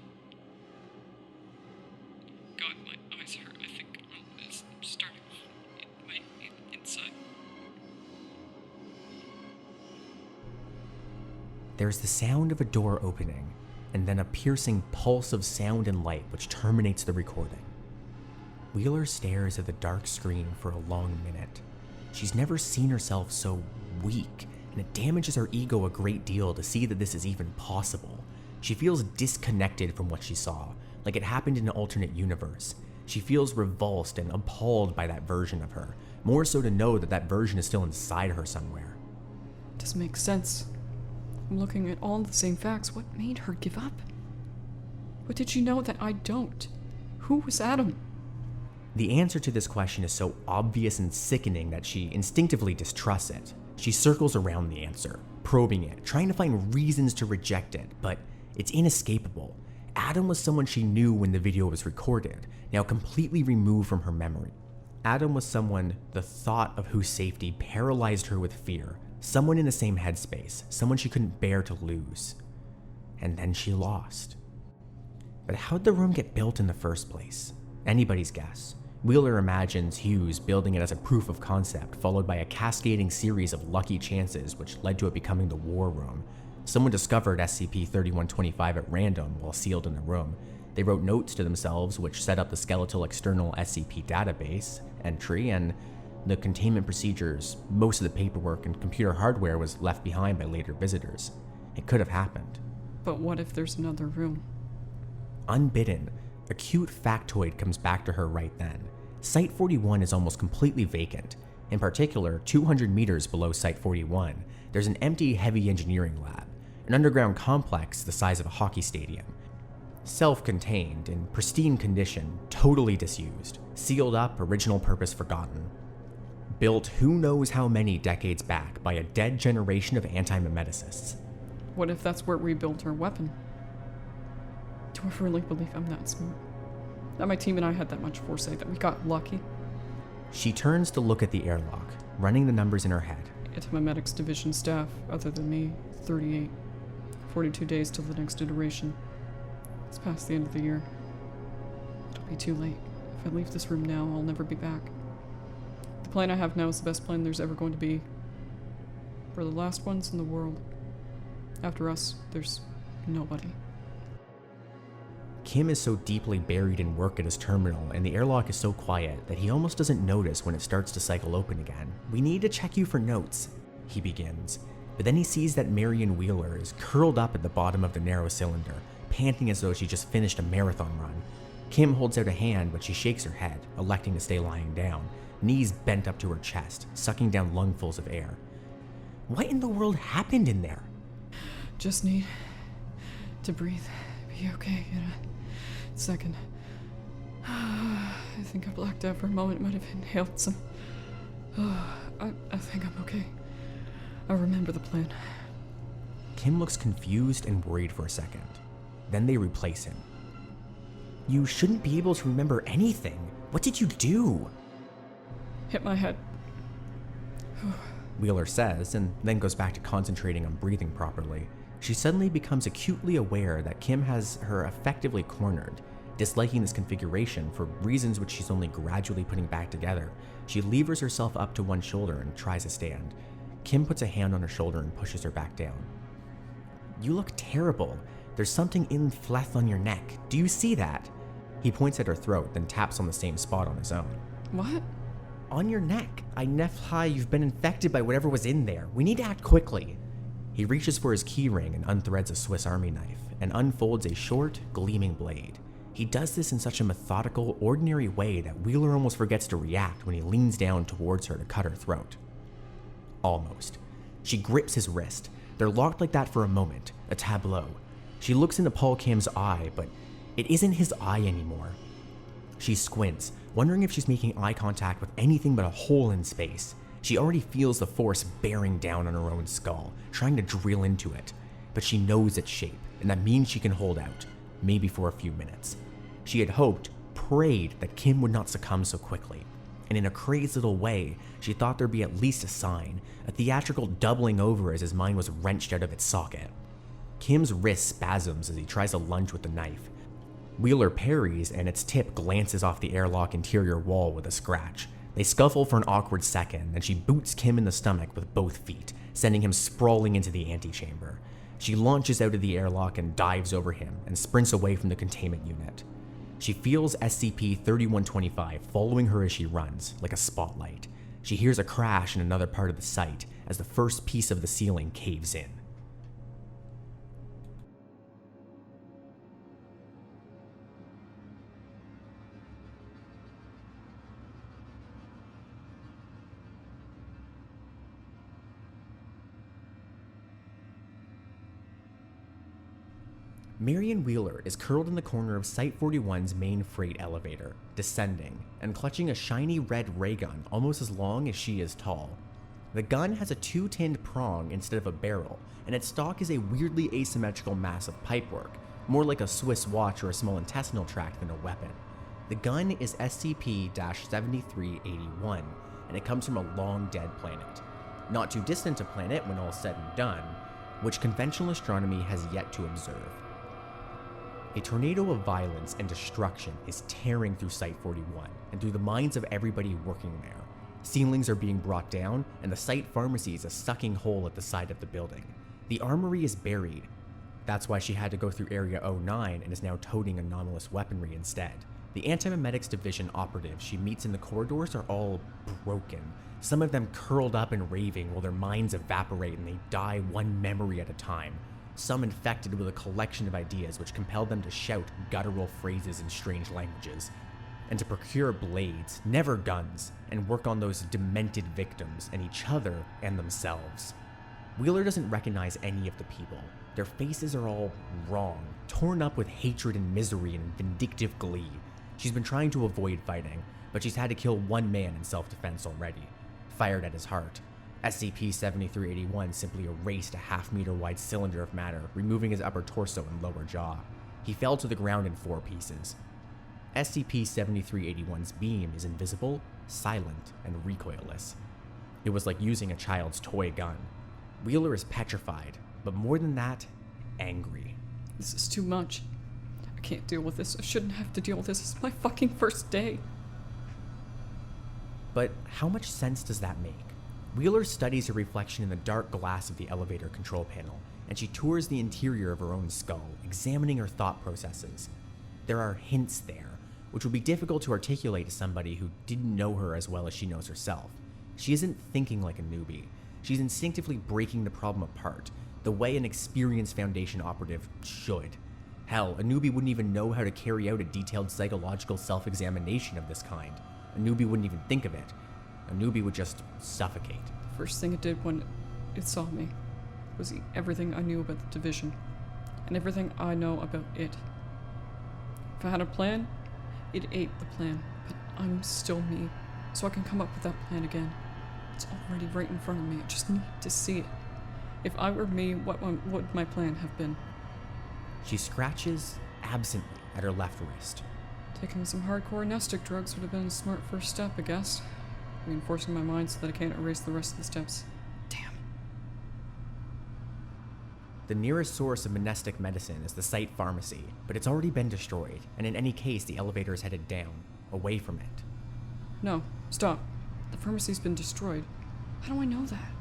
God, my eyes hurt. I think it's starting in my inside. There's the sound of a door opening, and then a piercing pulse of sound and light which terminates the recording. Wheeler stares at the dark screen for a long minute. She's never seen herself so weak, and it damages her ego a great deal to see that this is even possible. She feels disconnected from what she saw, like it happened in an alternate universe. She feels revulsed and appalled by that version of her, more so to know that that version is still inside her somewhere. Doesn't make sense. I'm looking at all the same facts. What made her give up? What did she know that I don't? Who was Adam? The answer to this question is so obvious and sickening that she instinctively distrusts it. She circles around the answer, probing it, trying to find reasons to reject it, but it's inescapable. Adam was someone she knew when the video was recorded, now completely removed from her memory. Adam was someone the thought of whose safety paralyzed her with fear, someone in the same headspace, someone she couldn't bear to lose. And then she lost. But how'd the room get built in the first place? Anybody's guess. Wheeler imagines Hughes building it as a proof of concept, followed by a cascading series of lucky chances which led to it becoming the war room. Someone discovered SCP-3125 at random while sealed in the room. They wrote notes to themselves which set up the skeletal external SCP database entry, and the containment procedures, most of the paperwork and computer hardware was left behind by later visitors. It could have happened. But what if there's another room? Unbidden, a cute factoid comes back to her right then. Site 41 is almost completely vacant. In particular, 200 meters below Site 41, there's an empty heavy engineering lab, an underground complex the size of a hockey stadium. Self-contained, in pristine condition, totally disused, sealed up, original purpose forgotten. Built who knows how many decades back by a dead generation of antimemeticists. What if that's where we built our weapon? Do I really believe I'm that smart? That my team and I had that much foresight, that we got lucky? She turns to look at the airlock, running the numbers in her head. Antimemetics division staff, other than me, 38. 42 days till the next iteration. It's past the end of the year. It'll be too late. If I leave this room now, I'll never be back. The plan I have now is the best plan there's ever going to be. We're the last ones in the world. After us, there's nobody. Kim is so deeply buried in work at his terminal, and the airlock is so quiet that he almost doesn't notice when it starts to cycle open again. "We need to check you for notes," he begins. But then he sees that Marion Wheeler is curled up at the bottom of the narrow cylinder, panting as though she just finished a marathon run. Kim holds out a hand, but she shakes her head, electing to stay lying down, knees bent up to her chest, sucking down lungfuls of air. What in the world happened in there? Just need to breathe. Be okay in a second. I think I blacked out for a moment. Might have inhaled some I think I'm okay. I remember the plan. Kim looks confused and worried for a second. Then they replace him. You shouldn't be able to remember anything. What did you do? Hit my head. Wheeler says, and then goes back to concentrating on breathing properly. She suddenly becomes acutely aware that Kim has her effectively cornered. Disliking this configuration for reasons which she's only gradually putting back together, she levers herself up to one shoulder and tries to stand. Kim puts a hand on her shoulder and pushes her back down. You look terrible. There's something in fleth on your neck. Do you see that? He points at her throat, then taps on the same spot on his own. What? On your neck. I nefhai you've been infected by whatever was in there. We need to act quickly. He reaches for his keyring and unthreads a Swiss Army knife and unfolds a short, gleaming blade. He does this in such a methodical, ordinary way that Wheeler almost forgets to react when he leans down towards her to cut her throat. Almost. She grips his wrist. They're locked like that for a moment, a tableau. She looks into Paul Kim's eye, but it isn't his eye anymore. She squints, wondering if she's making eye contact with anything but a hole in space. She already feels the force bearing down on her own skull, trying to drill into it. But she knows its shape, and that means she can hold out, maybe for a few minutes. She had hoped, prayed that Kim would not succumb so quickly. And in a crazed little way, she thought there'd be at least a sign, a theatrical doubling over as his mind was wrenched out of its socket. Kim's wrist spasms as he tries to lunge with the knife. Wheeler parries, and its tip glances off the airlock interior wall with a scratch. They scuffle for an awkward second, and she boots Kim in the stomach with both feet, sending him sprawling into the antechamber. She launches out of the airlock and dives over him and sprints away from the containment unit. She feels SCP-3125 following her as she runs, like a spotlight. She hears a crash in another part of the site as the first piece of the ceiling caves in. Marion Wheeler is curled in the corner of Site 41's main freight elevator, descending, and clutching a shiny red ray gun almost as long as she is tall. The gun has a two-tinned prong instead of a barrel, and its stock is a weirdly asymmetrical mass of pipework, more like a Swiss watch or a small intestinal tract than a weapon. The gun is SCP-7381, and it comes from a long-dead planet. Not too distant a planet when all's said and done, which conventional astronomy has yet to observe. A tornado of violence and destruction is tearing through Site 41 and through the minds of everybody working there. Ceilings are being brought down, and the site pharmacy is a sucking hole at the side of the building. The armory is buried. That's why she had to go through Area 09 and is now toting anomalous weaponry instead. The Antimemetics Division operatives she meets in the corridors are all broken, some of them curled up and raving while their minds evaporate and they die one memory at a time. Some infected with a collection of ideas which compelled them to shout guttural phrases in strange languages, and to procure blades, never guns, and work on those demented victims and each other and themselves. Wheeler doesn't recognize any of the people. Their faces are all wrong, torn up with hatred and misery and vindictive glee. She's been trying to avoid fighting, but she's had to kill one man in self-defense already, fired at his heart. SCP-7381 simply erased a half-meter wide cylinder of matter, removing his upper torso and lower jaw. He fell to the ground in 4 pieces. SCP-7381's beam is invisible, silent, and recoilless. It was like using a child's toy gun. Wheeler is petrified, but more than that, angry. This is too much. I can't deal with this. I shouldn't have to deal with this. It's my fucking first day. But how much sense does that make? Wheeler studies her reflection in the dark glass of the elevator control panel, and she tours the interior of her own skull, examining her thought processes. There are hints there, which would be difficult to articulate to somebody who didn't know her as well as she knows herself. She isn't thinking like a newbie. She's instinctively breaking the problem apart, the way an experienced Foundation operative should. Hell, a newbie wouldn't even know how to carry out a detailed psychological self-examination of this kind. A newbie wouldn't even think of it. A newbie would just suffocate. The first thing it did when it saw me was eat everything I knew about the division, and everything I know about it. If I had a plan, it ate the plan, but I'm still me, so I can come up with that plan again. It's already right in front of me. I just need to see it. If I were me, what would my plan have been? She scratches absently at her left wrist. Taking some hardcore amnestic drugs would have been a smart first step, I guess. Reinforcing my mind so that I can't erase the rest of the steps. Damn. The nearest source of monastic medicine is the site pharmacy, but it's already been destroyed, and in any case, the elevator is headed down, away from it. No, stop. The pharmacy's been destroyed. How do I know that?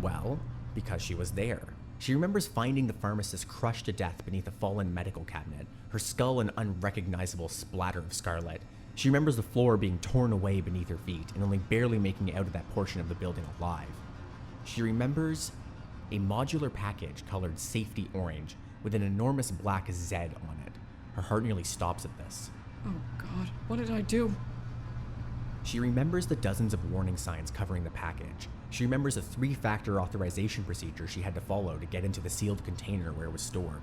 Well, because she was there. She remembers finding the pharmacist crushed to death beneath a fallen medical cabinet, her skull an unrecognizable splatter of scarlet. She remembers the floor being torn away beneath her feet and only barely making it out of that portion of the building alive. She remembers a modular package colored safety orange with an enormous black Z on it. Her heart nearly stops at this. Oh God, what did I do? She remembers the dozens of warning signs covering the package. She remembers a 3-factor authorization procedure she had to follow to get into the sealed container where it was stored.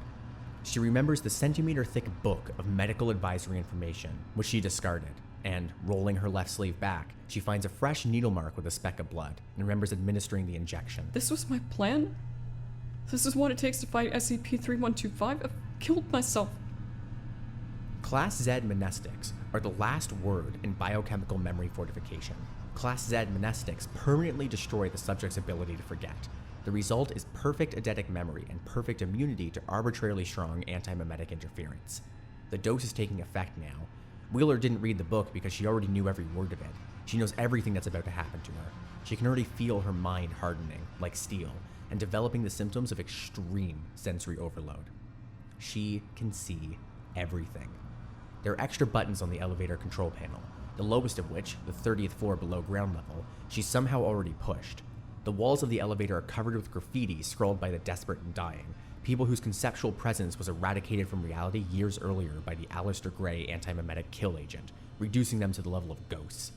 She remembers the centimeter-thick book of medical advisory information, which she discarded, and, rolling her left sleeve back, she finds a fresh needle mark with a speck of blood, and remembers administering the injection. This was my plan? This is what it takes to fight SCP-3125? I've killed myself. Class Z monastics are the last word in biochemical memory fortification. Class Z monastics permanently destroy the subject's ability to forget. The result is perfect eidetic memory and perfect immunity to arbitrarily strong antimemetic interference. The dose is taking effect now. Wheeler didn't read the book because she already knew every word of it. She knows everything that's about to happen to her. She can already feel her mind hardening, like steel, and developing the symptoms of extreme sensory overload. She can see everything. There are extra buttons on the elevator control panel, the lowest of which, the 30th floor below ground level, she's somehow already pushed. The walls of the elevator are covered with graffiti scrawled by the desperate and dying, people whose conceptual presence was eradicated from reality years earlier by the Aleister Gray antimemetic kill agent, reducing them to the level of ghosts.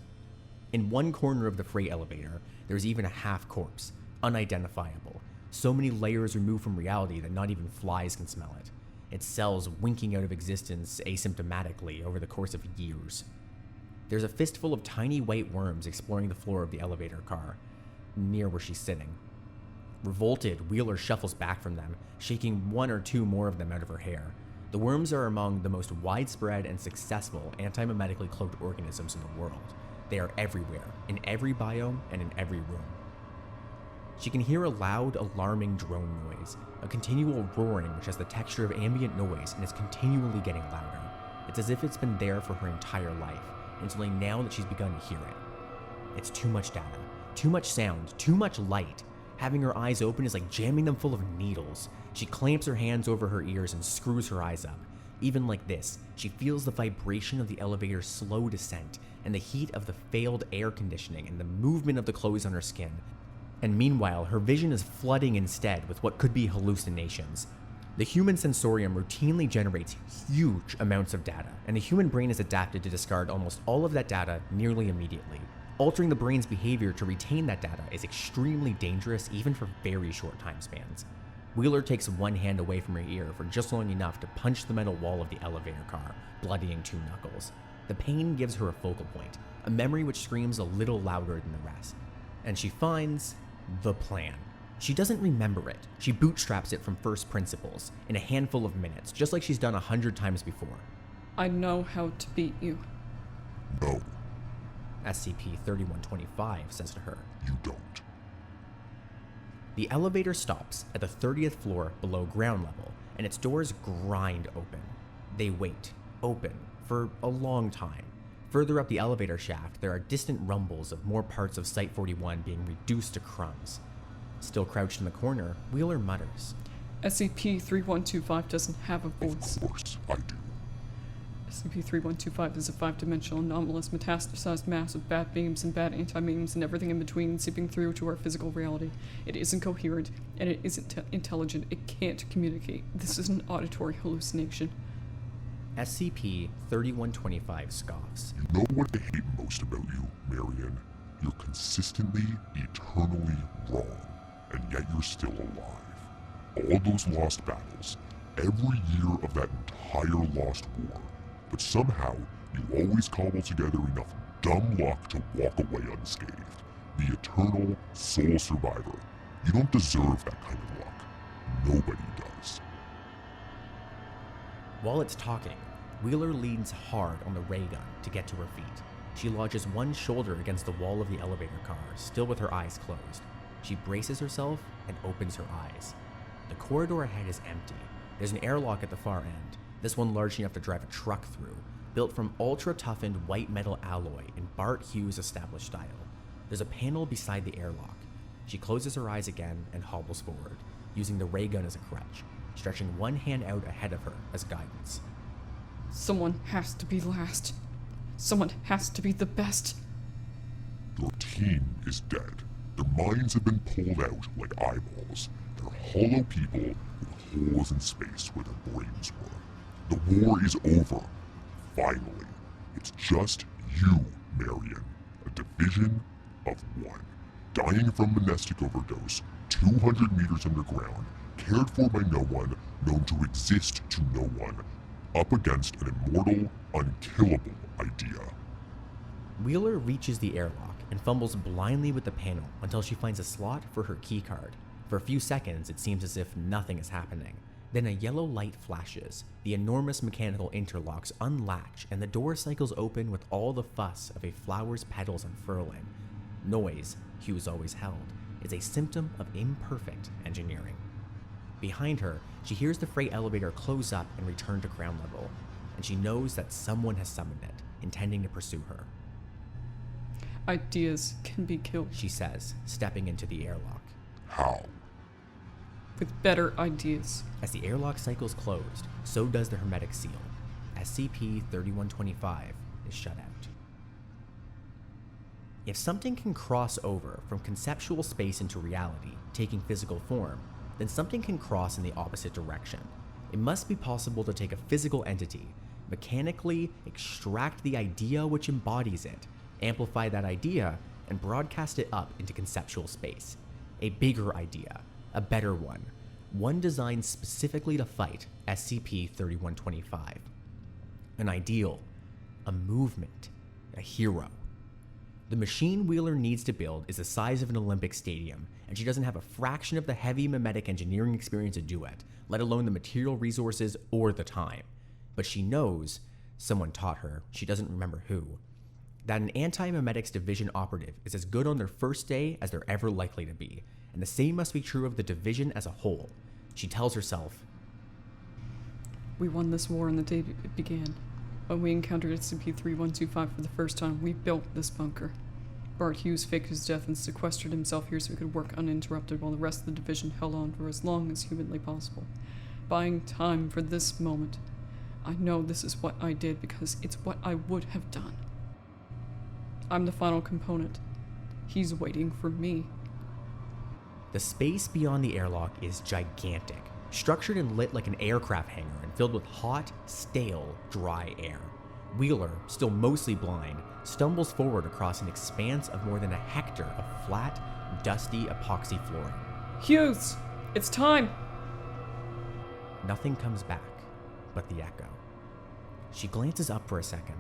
In one corner of the freight elevator, there's even a half corpse, unidentifiable, so many layers removed from reality that not even flies can smell it. Its cells winking out of existence asymptomatically over the course of years. There's a fistful of tiny white worms exploring the floor of the elevator car, near where she's sitting. Revolted, Wheeler shuffles back from them, shaking one or two more of them out of her hair. The worms are among the most widespread and successful antimemetically cloaked organisms in the world. They are everywhere, in every biome and in every room. She can hear a loud, alarming drone noise, a continual roaring which has the texture of ambient noise and is continually getting louder. It's as if it's been there for her entire life, and it's only now that she's begun to hear it. It's too much data, too much sound, too much light. Having her eyes open is like jamming them full of needles. She clamps her hands over her ears and screws her eyes up. Even like this, she feels the vibration of the elevator's slow descent and the heat of the failed air conditioning and the movement of the clothes on her skin. And meanwhile, her vision is flooding instead with what could be hallucinations. The human sensorium routinely generates huge amounts of data, and the human brain is adapted to discard almost all of that data nearly immediately. Altering the brain's behavior to retain that data is extremely dangerous even for very short time spans. Wheeler takes one hand away from her ear for just long enough to punch the metal wall of the elevator car, bloodying 2 knuckles. The pain gives her a focal point, a memory which screams a little louder than the rest. And she finds the plan. She doesn't remember it. She bootstraps it from first principles in a handful of minutes, just like she's done 100 times before. I know how to beat you. No, SCP-3125 says to her. you don't. The elevator stops at the 30th floor below ground level, and its doors grind open. They wait, open, for a long time. Further up the elevator shaft, there are distant rumbles of more parts of Site-41 being reduced to crumbs. Still crouched in the corner, Wheeler mutters. SCP-3125 doesn't have a voice. Of course I do. SCP-3125 is a 5-dimensional anomalous metastasized mass of bad beams and bad anti-memes and everything in between seeping through to our physical reality. It isn't coherent, and it isn't intelligent. It can't communicate. This is an auditory hallucination. SCP-3125 scoffs. You know what I hate most about you, Marion? You're consistently, eternally wrong, and yet you're still alive. All those lost battles, every year of that entire lost war, but somehow you always cobble together enough dumb luck to walk away unscathed. The eternal sole survivor. You don't deserve that kind of luck. Nobody does. While it's talking, Wheeler leans hard on the ray gun to get to her feet. She lodges one shoulder against the wall of the elevator car, still with her eyes closed. She braces herself and opens her eyes. The corridor ahead is empty. There's an airlock at the far end, this one large enough to drive a truck through, built from ultra-toughened white metal alloy in Bart Hughes' established style. There's a panel beside the airlock. She closes her eyes again and hobbles forward, using the ray gun as a crutch, stretching one hand out ahead of her as guidance. Someone has to be last. Someone has to be the best. Your team is dead. Their minds have been pulled out like eyeballs. They're hollow people with holes in space where their brains were. The war is over. Finally. It's just you, Marion. A division of one. Dying from monastic overdose, 200 meters underground, cared for by no one, known to exist to no one, up against an immortal, unkillable idea. Wheeler reaches the airlock and fumbles blindly with the panel until she finds a slot for her keycard. For a few seconds, it seems as if nothing is happening. Then a yellow light flashes, the enormous mechanical interlocks unlatch, and the door cycles open with all the fuss of a flower's petals unfurling. Noise, Hughes always held, is a symptom of imperfect engineering. Behind her, she hears the freight elevator close up and return to ground level, and she knows that someone has summoned it, intending to pursue her. Ideas can be killed She says, stepping into the airlock. How? with better ideas. As the airlock cycles closed, so does the hermetic seal. SCP-3125 is shut out. If something can cross over from conceptual space into reality, taking physical form, then something can cross in the opposite direction. It must be possible to take a physical entity, mechanically extract the idea which embodies it, amplify that idea, and broadcast it up into conceptual space. A bigger idea, a better one designed specifically to fight SCP-3125. An ideal, a movement, a hero. The machine Wheeler needs to build is the size of an Olympic stadium, and she doesn't have a fraction of the heavy memetic engineering experience to do it, let alone the material resources or the time. But she knows, someone taught her, she doesn't remember who, that an anti-memetics division operative is as good on their first day as they're ever likely to be, and the same must be true of the division as a whole. She tells herself, We won this war on the day it began. When we encountered SCP-3125 for the first time, we built this bunker. Bart Hughes faked his death and sequestered himself here so he could work uninterrupted while the rest of the division held on for as long as humanly possible, buying time for this moment. I know this is what I did because it's what I would have done. I'm the final component. He's waiting for me. the space beyond the airlock is gigantic, structured and lit like an aircraft hangar and filled with hot, stale, dry air. Wheeler, still mostly blind, stumbles forward across an expanse of more than a hectare of flat, dusty epoxy flooring. Hughes! It's time! Nothing comes back but the echo. She glances up for a second.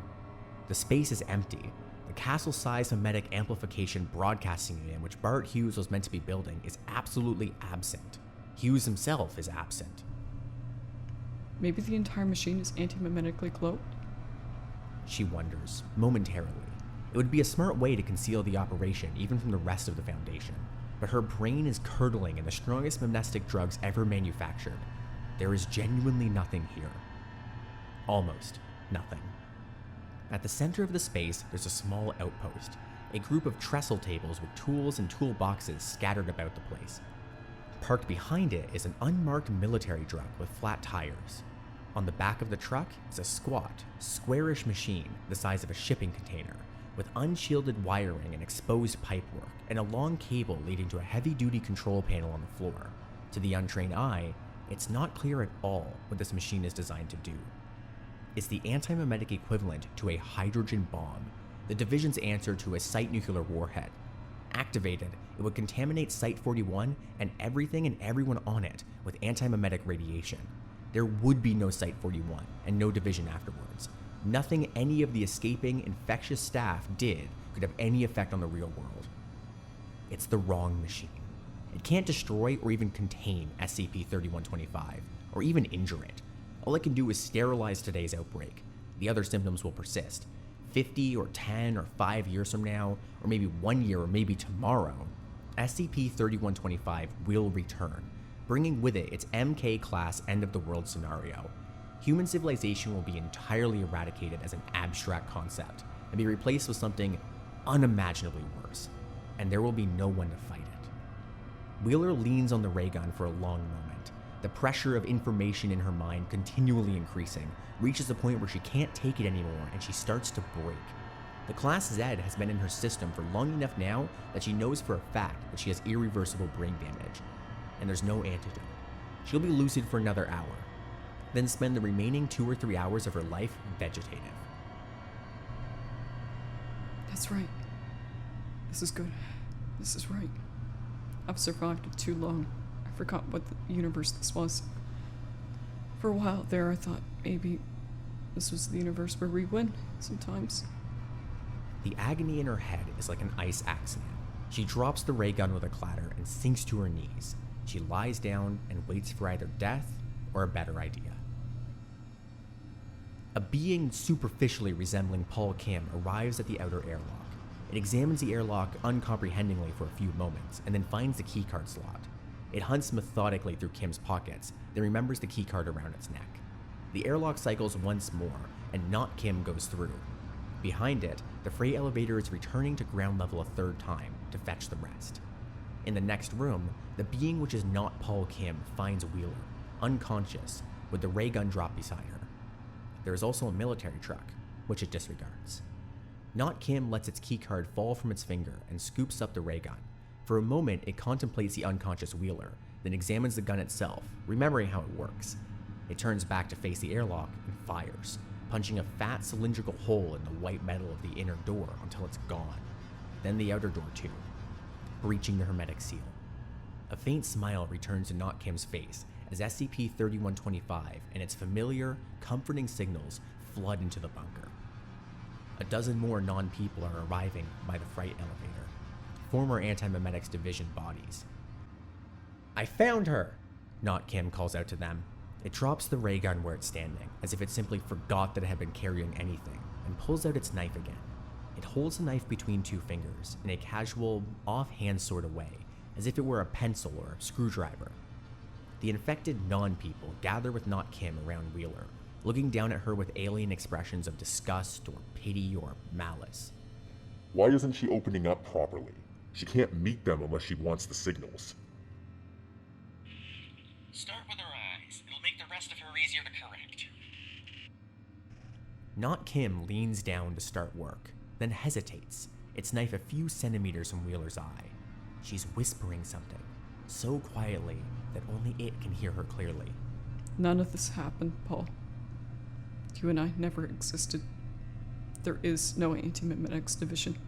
The space is empty. The castle-sized memetic amplification broadcasting unit which Bart Hughes was meant to be building is absolutely absent. Hughes himself is absent. Maybe the entire machine is anti-memetically cloaked? She wonders, momentarily. It would be a smart way to conceal the operation even from the rest of the Foundation. But her brain is curdling in the strongest memnestic drugs ever manufactured. There is genuinely nothing here. Almost nothing. At the center of the space, there's a small outpost, a group of trestle tables with tools and toolboxes scattered about the place. Parked behind it is an unmarked military truck with flat tires. On the back of the truck is a squat, squarish machine the size of a shipping container, with unshielded wiring and exposed pipework, and a long cable leading to a heavy-duty control panel on the floor. To the untrained eye, it's not clear at all what this machine is designed to do. It's the anti-memetic equivalent to a hydrogen bomb, the division's answer to a Site nuclear warhead. Activated, it would contaminate Site-41 and everything and everyone on it with anti-memetic radiation. There would be no Site-41 and no division afterwards. Nothing any of the escaping infectious staff did could have any effect on the real world. It's the wrong machine. It can't destroy or even contain SCP-3125, or even injure it. All it can do is sterilize today's outbreak. The other symptoms will persist. 50 or 10 or 5 years from now, or maybe 1 year or maybe tomorrow, SCP-3125 will return, bringing with it its MK-class end-of-the-world scenario. Human civilization will be entirely eradicated as an abstract concept and be replaced with something unimaginably worse, and there will be no one to fight it. Wheeler leans on the ray gun for a long moment. The pressure of information in her mind, continually increasing, reaches a point where she can't take it anymore and she starts to break. The Class Z has been in her system for long enough now that she knows for a fact that she has irreversible brain damage, and there's no antidote. She'll be lucid for another hour, then spend the remaining 2 or 3 hours of her life vegetative. That's right. This is good. This is right. I've survived it too long. I forgot what the universe this was. For a while there, I thought maybe this was the universe where we win, sometimes. The agony in her head is like an ice accident. She drops the ray gun with a clatter and sinks to her knees. She lies down and waits for either death or a better idea. A being superficially resembling Paul Kim arrives at the outer airlock. It examines the airlock uncomprehendingly for a few moments, and then finds the keycard slot. It hunts methodically through Kim's pockets, then remembers the keycard around its neck. The airlock cycles once more, and not Kim goes through. Behind it, the freight elevator is returning to ground level a third time to fetch the rest. In the next room, the being which is not Paul Kim finds Wheeler, unconscious, with the ray gun dropped beside her. There is also a military truck, which it disregards. Not Kim lets its keycard fall from its finger and scoops up the ray gun. For a moment, it contemplates the unconscious Wheeler, then examines the gun itself, remembering how it works. It turns back to face the airlock and fires, punching a fat cylindrical hole in the white metal of the inner door until it's gone. Then the outer door too, breaching the hermetic seal. A faint smile returns to Not Kim's face as SCP-3125 and its familiar, comforting signals flood into the bunker. A dozen more non-people are arriving by the freight elevator, former Antimemetics Division bodies. "I found her!" Not Kim calls out to them. It drops the ray gun where it's standing, as if it simply forgot that it had been carrying anything, and pulls out its knife again. It holds the knife between 2 fingers, in a casual, offhand sort of way, as if it were a pencil or a screwdriver. The infected non-people gather with Not Kim around Wheeler, looking down at her with alien expressions of disgust or pity or malice. Why isn't she opening up properly? She can't meet them unless she wants the signals. Start with her eyes. It'll make the rest of her easier to correct. Not Kim leans down to start work, then hesitates, its knife a few centimeters from Wheeler's eye. She's whispering something, so quietly that only it can hear her clearly. None of this happened, Paul. You and I never existed. There is no Antimemetics Division.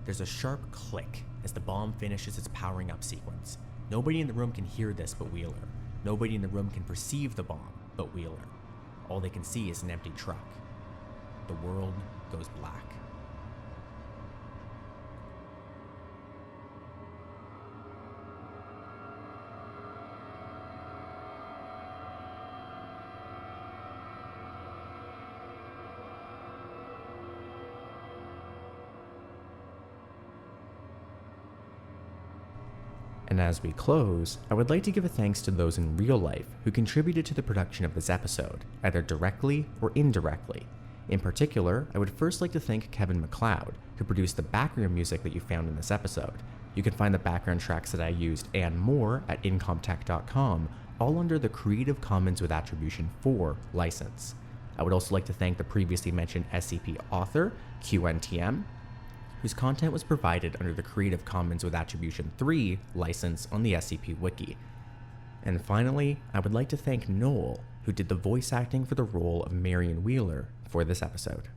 There's a sharp click as the bomb finishes its powering up sequence. Nobody in the room can hear this but Wheeler. Nobody in the room can perceive the bomb but Wheeler. All they can see is an empty truck. The world goes black. And as we close, I would like to give a thanks to those in real life who contributed to the production of this episode, either directly or indirectly. In particular, I would first like to thank Kevin MacLeod, who produced the background music that you found in this episode. You can find the background tracks that I used and more at incomtech.com, all under the Creative Commons with Attribution 4 license. I would also like to thank the previously mentioned SCP author, QNTM, whose content was provided under the Creative Commons with Attribution 3 license on the SCP Wiki. And finally, I would like to thank Noel, who did the voice acting for the role of Marion Wheeler for this episode.